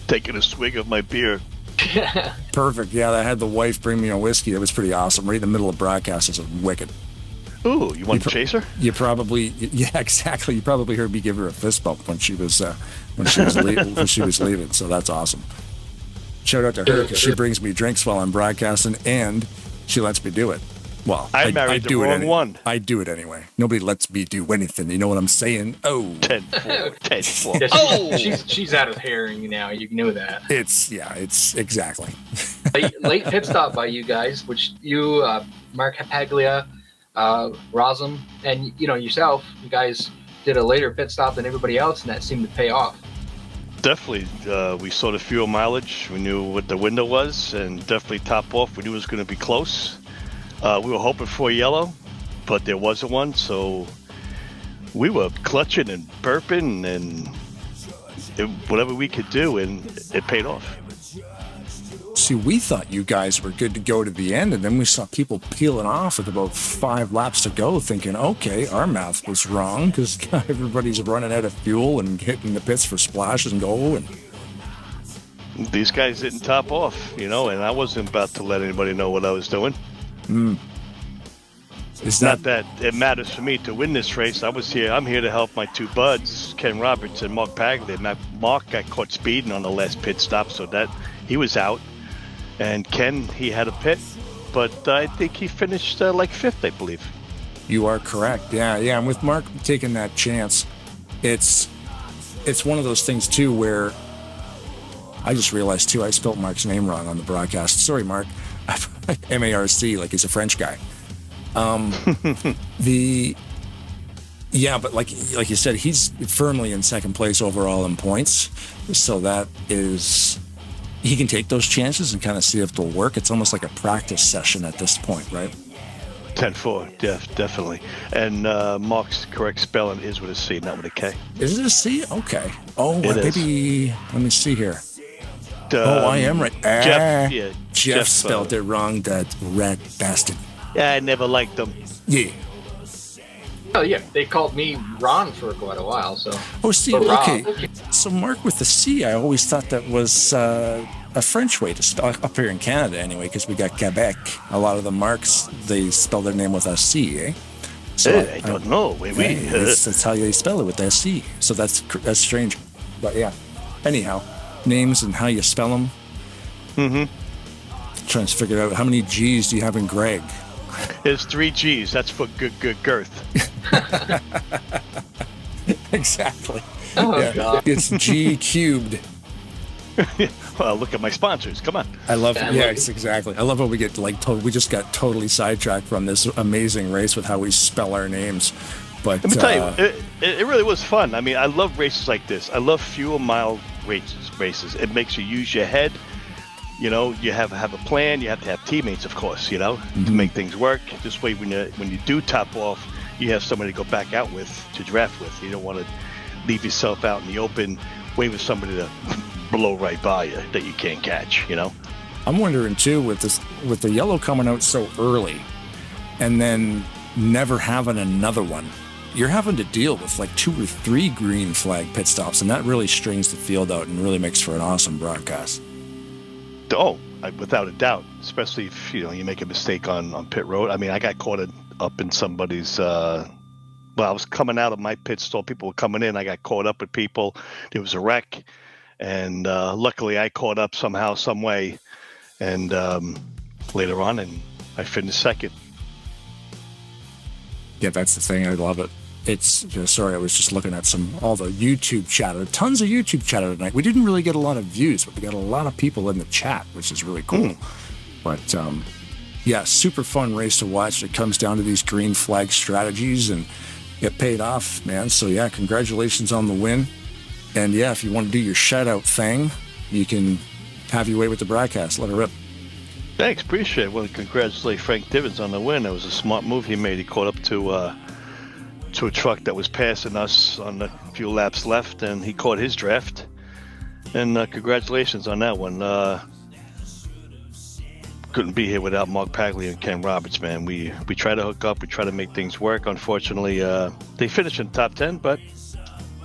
Taking a swig of my beer. Perfect. Yeah, I had the wife bring me a whiskey. It was pretty awesome. Right in the middle of broadcast. It was wicked. Ooh, you want to chase her? You probably, yeah, exactly. You probably heard me give her a fist bump when she was leaving. So that's awesome. Shout out to her because she brings me drinks while I'm broadcasting, and she lets me do it. Well, I married the wrong one. I do it anyway. Nobody lets me do anything. You know what I'm saying? Oh. 10-4. 10-4. Yeah, Oh! She's out of hearing now. You know that. It's exactly. late pit stop by you guys, which you, Marc, Paglia, Rosum, and yourself. You guys did a later pit stop than everybody else, and that seemed to pay off. Definitely. We saw the fuel mileage. We knew what the window was, and definitely top off. We knew it was going to be close. We were hoping for a yellow, but there wasn't one, so we were clutching and burping and whatever we could do, and it paid off. See, we thought you guys were good to go to the end, and then we saw people peeling off with about 5 laps to go, thinking, okay, our math was wrong because everybody's running out of fuel and hitting the pits for splashes and go. And these guys didn't top off, and I wasn't about to let anybody know what I was doing. It's not that it matters for me to win this race. I'm here to help my 2 buds, Ken Roberts and Marc Paglia. Marc got caught speeding on the last pit stop, so that he was out. And Ken, he had a pit, but I think he finished like 5th, I believe. You are correct. Yeah. And with Marc taking that chance, it's it's one of those things too where I just realized too I spelled Marc's name wrong on the broadcast. Sorry, Marc. M-A-R-C, like he's a French guy. But like you said, he's firmly in second place overall in points. So that is, he can take those chances and kind of see if they'll work. It's almost like a practice session at this point, right? 10-4, definitely. And Marc's correct spelling is with a C, not with a K. Is it a C? Okay. Oh, It maybe, let me see here. I am right. Jeff spelled it wrong, that rat bastard. Yeah, I never liked them. Yeah. Oh yeah, they called me Ron for quite a while. So. Oh, see, Or Rob. okay. So Marc with the C, I always thought that was a French way to spell, up here in Canada anyway, because we got Quebec. A lot of the Marcs, they spell their name with a C, eh? So I don't know. that's how they spell it, with that C. So that's strange. But yeah. Anyhow, names and how you spell them. Mm-hmm. Trying to figure out how many G's do you have in Greg? There's 3 G's. That's for good girth. Exactly. Oh, God. It's G cubed. Well, look at my sponsors. Come on. I love it. Yes, exactly. I love how we get we just got totally sidetracked from this amazing race with how we spell our names. But Let me tell you, it really was fun. I mean, I love races like this. I love fewer mile races. It makes you use your head. You know, you have a plan. You have to have teammates, of course, you know, to make things work. This way, when you do top off, you have somebody to go back out with, to draft with. You don't want to leave yourself out in the open, waiting for somebody to blow right by you that you can't catch, you know? I'm wondering, too, with the yellow coming out so early and then never having another one, you're having to deal with like 2 or 3 green flag pit stops, and that really strings the field out and really makes for an awesome broadcast. Oh, without a doubt, especially if you make a mistake on pit road. I mean, I got caught up in somebody's. I was coming out of my pit stall. People were coming in. I got caught up with people. There was a wreck, and luckily I caught up somehow, some way, and later on, and I finished second. Yeah, that's the thing. I love it. It's sorry, I was just looking at all the YouTube chatter. Tons of YouTube chatter tonight. We didn't really get a lot of views, but we got a lot of people in the chat, which is really cool. But yeah, super fun race to watch. It comes down to these green flag strategies, and it paid off, man. So yeah, congratulations on the win. And yeah, if you want to do your shout out thing, you can have your way with the broadcast. Let her rip. Thanks, appreciate it. Well, congratulate Frank Divins on the win. That was a smart move he made. He caught up to a truck that was passing us on the few laps left, and he caught his draft. And congratulations on that one. Couldn't be here without Marc Paglia and Ken Roberts, man. We try to hook up, we try to make things work. Unfortunately, they finished in the top 10, but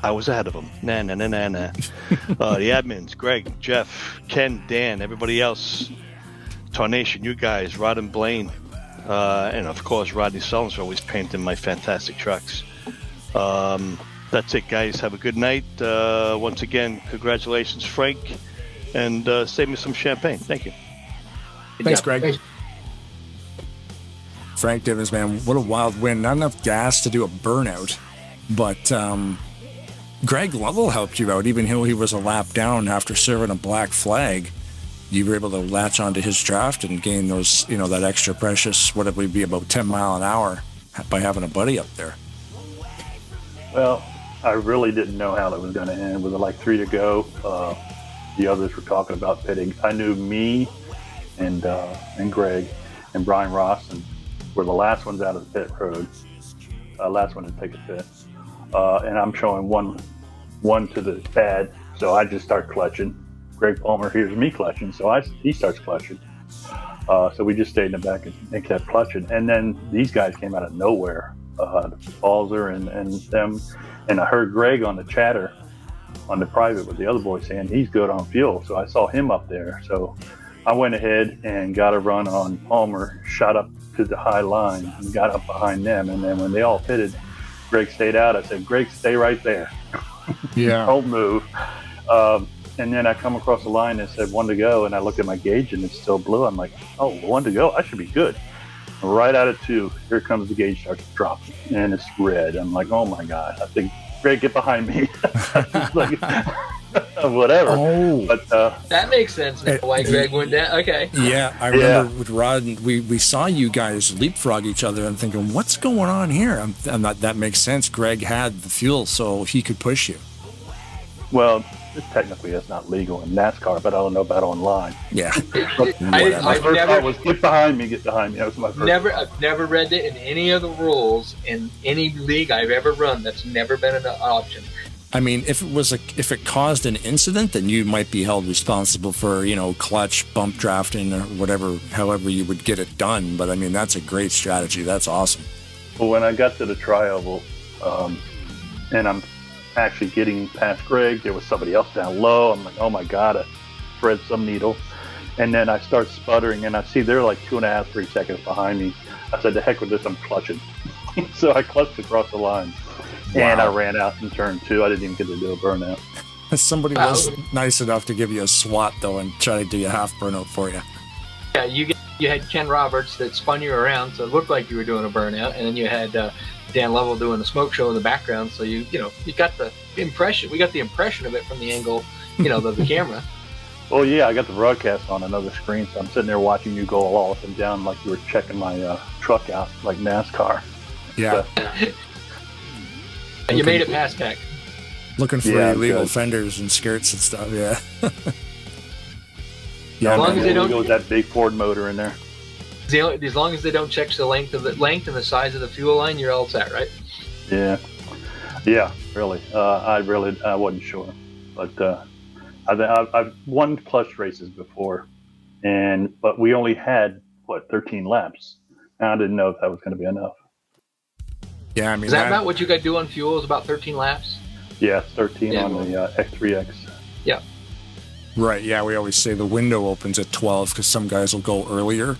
I was ahead of them. Nah. The admins, Greg, Jeff, Ken, Dan, everybody else, Tarnation, you guys, Rod and Blaine, and of course Rodney Sullins for always painting my fantastic trucks. That's it, guys. Have a good night. Once again, congratulations, Frank, and save me some champagne. Thank you. Thanks, Greg. Frank Divins, man, what a wild win. Not enough gas to do a burnout, but Greg Lovell helped you out, even though he was a lap down after serving a black flag. You were able to latch onto his draft and gain those, that extra precious, what it would be about 10 mile an hour by having a buddy up there. Well, I really didn't know how that was going to end. With like 3 to go, the others were talking about pitting. I knew me and Greg and Brian Ross were the last ones out of the pit road, last one to take a pit. And I'm showing one to the pad, so I just start clutching. Greg Palmer hears me clutching, so he starts clutching. So we just stayed in the back and kept clutching. And then these guys came out of nowhere, Balzer and them. And I heard Greg on the chatter on the private with the other boys saying he's good on fuel. So I saw him up there. So I went ahead and got a run on Palmer, shot up to the high line and got up behind them. And then when they all pitted, Greg stayed out. I said, Greg, stay right there. Yeah. Don't move. And then I come across the line and said 1 to go, and I looked at my gauge and it's still blue. I'm like, oh, 1 to go, I should be good. Right out of 2, here comes the gauge, starts dropping, and it's red. I'm like, oh my God, I think Greg, get behind me. Like, whatever. Oh. But That makes sense now why Greg went down. Okay. Yeah, I remember with Rod, we saw you guys leapfrog each other. I'm thinking, what's going on here? I'm not, that makes sense. Greg had the fuel, so he could push you. well, technically it's not legal in NASCAR, but I don't know about online. Yeah. My first thought was get behind me, get behind me. That was my first I've never read it in any of the rules in any league I've ever run. That's never been an option. I mean, if it caused an incident, then you might be held responsible for, clutch, bump drafting, or whatever, however you would get it done. But I mean, that's a great strategy. That's awesome. Well, when I got to the tri-oval, and I'm actually getting past Greg, there was somebody else down low. I'm like, oh my God, I thread some needle. And then I start sputtering, and I see they're like 2.5, 3 seconds behind me. I said, the heck with this, I'm clutching. So I clutched across the line. Wow. And I ran out in turn 2. I didn't even get to do a burnout. Somebody was nice enough to give you a SWAT, though, and try to do a half burnout for you. Yeah, you had Ken Roberts that spun you around, so it looked like you were doing a burnout, and then you had Dan Lovell doing the smoke show in the background, so you got the impression. We got the impression of it from the angle, of the camera. Well, yeah, I got the broadcast on another screen, so I'm sitting there watching you go all up and down like you were checking my truck out, like NASCAR. Yeah. You made it past tech. Looking for illegal fenders and skirts and stuff, yeah. Yeah, as long as they don't go with that big Ford motor in there. As long as they don't check the length and the size of the fuel line, you're all set, right? Yeah, really. I wasn't sure, but I've won clutch races before, but we only had 13 laps, and I didn't know if that was going to be enough. Yeah, I mean, is that about what you got to do on fuel? Is about 13 laps? Yeah, 13 on the X3X. Yeah. Right. Yeah, we always say the window opens at 12 because some guys will go earlier,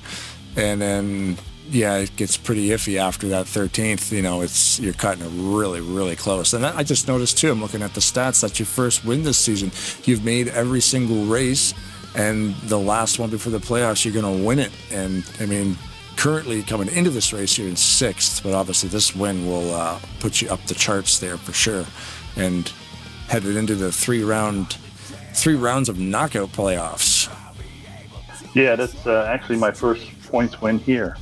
and then it gets pretty iffy after that 13th. You're cutting it really, really close. And I just noticed too. I'm looking at the stats. That's your first win this season. You've made every single race, and the last one before the playoffs, you're going to win it. And I mean, currently coming into this race, you're in 6th, but obviously this win will put you up the charts there for sure. And headed into the 3 rounds of knockout playoffs. Yeah, that's actually my first points win here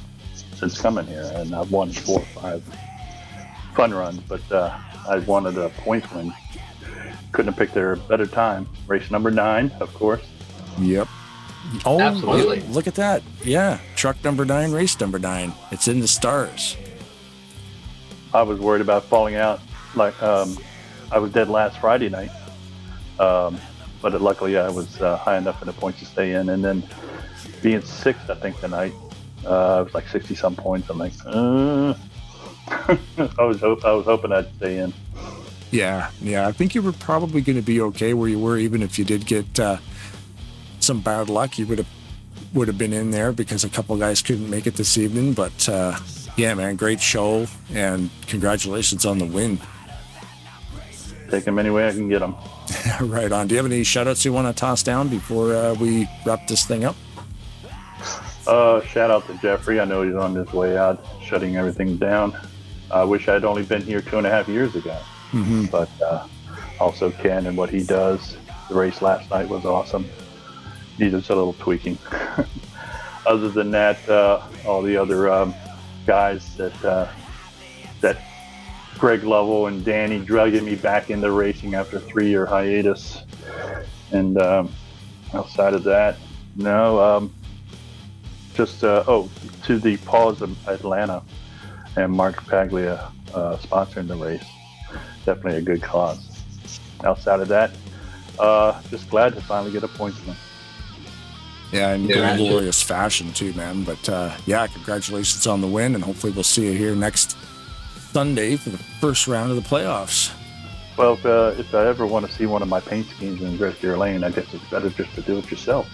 since coming here, and I've won 4 or 5 fun runs, but I wanted a points win. Couldn't have picked a better time. Race number 9, of course. Yep. Oh, absolutely! Look at that. Yeah, truck number 9, race number 9. It's in the stars. I was worried about falling out. I was dead last Friday night, but luckily I was high enough in the points to stay in. And then being 6th, I think tonight, it was like 60-some points. I'm like, I was hoping I'd stay in. Yeah. I think you were probably going to be okay where you were, even if you did get some bad luck. You would have been in there because a couple guys couldn't make it this evening. But yeah, man, great show, and congratulations on the win. Take them any way I can get them. Right on. Do you have any shout-outs you want to toss down before we wrap this thing up? Shout out to Jeffrey. I know he's on his way out, shutting everything down. I wish I'd only been here 2.5 years ago. Mm-hmm. But also Ken and what he does. The race last night was awesome. Needed a little tweaking. Other than that, all the other guys that Greg Lovell and Danny dragging me back into racing after a 3-year hiatus. And outside of that, no. Just to the PAWS of Atlanta and Marc Paglia sponsoring the race. Definitely a good cause. Outside of that, just glad to finally get a points win. Yeah, in glorious fashion too, man. But congratulations on the win, and hopefully we'll see you here next Sunday for the first round of the playoffs. Well, if I ever want to see one of my paint schemes in Grestier Lane, I guess it's better just to do it yourself.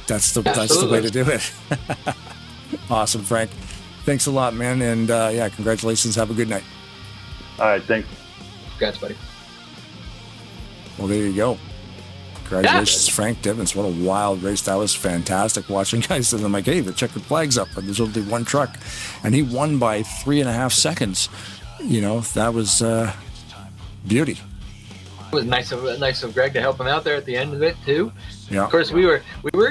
That's the way to do it. Awesome, Frank. Thanks a lot, man, and congratulations. Have a good night. All right, thanks. Congrats, buddy. Well, there you go. Congratulations, Frank Divens. What a wild race. That was fantastic watching guys. And I'm like, hey, the checkered flag's up, but there's only one truck. And he won by 3.5 seconds. That was beauty. It was nice of Greg to help him out there at the end of it too. Yeah. Of course, we were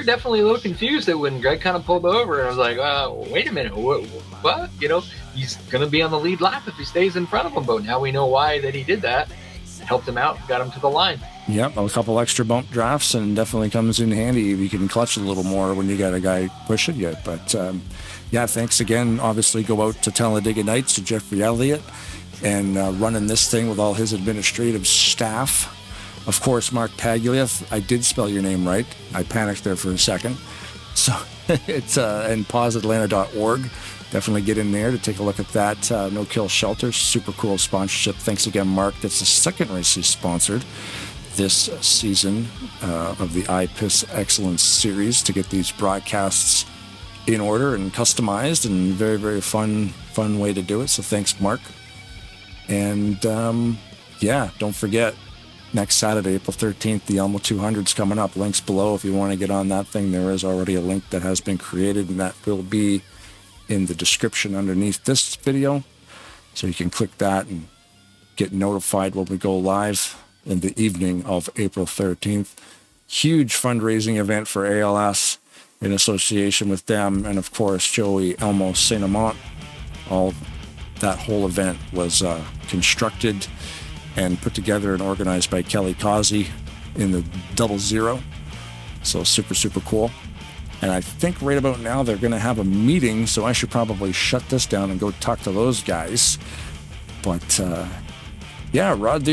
definitely a little confused that when Greg kind of pulled over, and I was like, wait a minute, what? You know, he's gonna be on the lead lap if he stays in front of him. But now we know why that he did that. Helped him out, got him to the line. Yep, a couple extra bump drafts, and definitely comes in handy if you can clutch a little more when you got a guy pushing you. But yeah, thanks again. Obviously, go out to Talladega Nights to Jeffrey Elliott and running this thing with all his administrative staff. Of course, Marc Paglia. I did spell your name right. I panicked there for a second. So it's and PAWSAtlanta.org. Definitely get in there to take a look at that. No Kill Shelter, super cool sponsorship. Thanks again, Marc. That's the second race he's sponsored this season of the iPE Excellence Series to get these broadcasts in order and customized, and very, very fun way to do it. So thanks, Marc. And yeah, don't forget, next Saturday, April 13th, the Elmo 200's coming up. Links below if you want to get on that thing. There is already a link that has been created, and that will be in the description underneath this video. So you can click that and get notified when we go live in the evening of April 13th. Huge fundraising event for ALS in association with them, and of course, Joey Elmo Saint Amant. That whole event was constructed and put together and organized by Kelly Causey in the 00. So super, super cool. And I think right about now they're going to have a meeting, so I should probably shut this down and go talk to those guys. But yeah, Rod,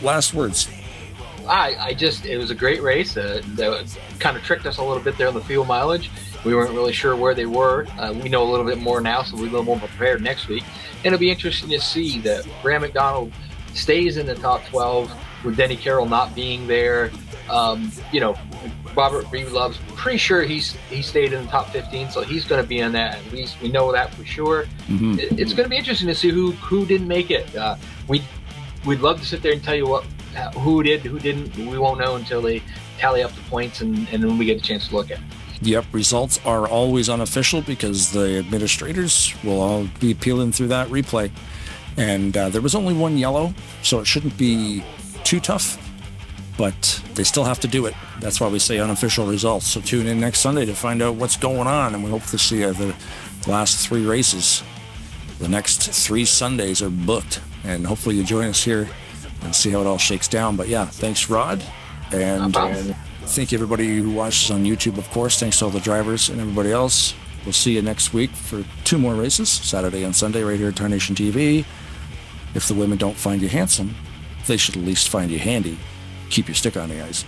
last words. It was a great race. That kind of tricked us a little bit there on the fuel mileage. We weren't really sure where they were. We know a little bit more now, so we're a little more prepared next week. And it'll be interesting to see that Graham McDonald stays in the top 12 with Denny Carroll not being there. You know, Robert Breedlove's pretty sure he stayed in the top 15, so he's going to be in that. At least we know that for sure. Mm-hmm. It's going to be interesting to see who didn't make it. We'd love to sit there and tell you who did, who didn't. We won't know until they tally up the points and then we get a chance to look at it. Yep, results are always unofficial because the administrators will all be peeling through that replay. And there was only one yellow, so it shouldn't be too tough, but they still have to do it. That's why we say unofficial results. So tune in next Sunday to find out what's going on, and we hope to see the last 3 races. The next 3 Sundays are booked, and hopefully you join us here and see how it all shakes down. But yeah, thanks, Rod. And thank you, everybody who watches on YouTube, of course. Thanks to all the drivers and everybody else. We'll see you next week for 2 more races, Saturday and Sunday, right here at Tarnation TV. If the women don't find you handsome, they should at least find you handy. Keep your stick on the ice.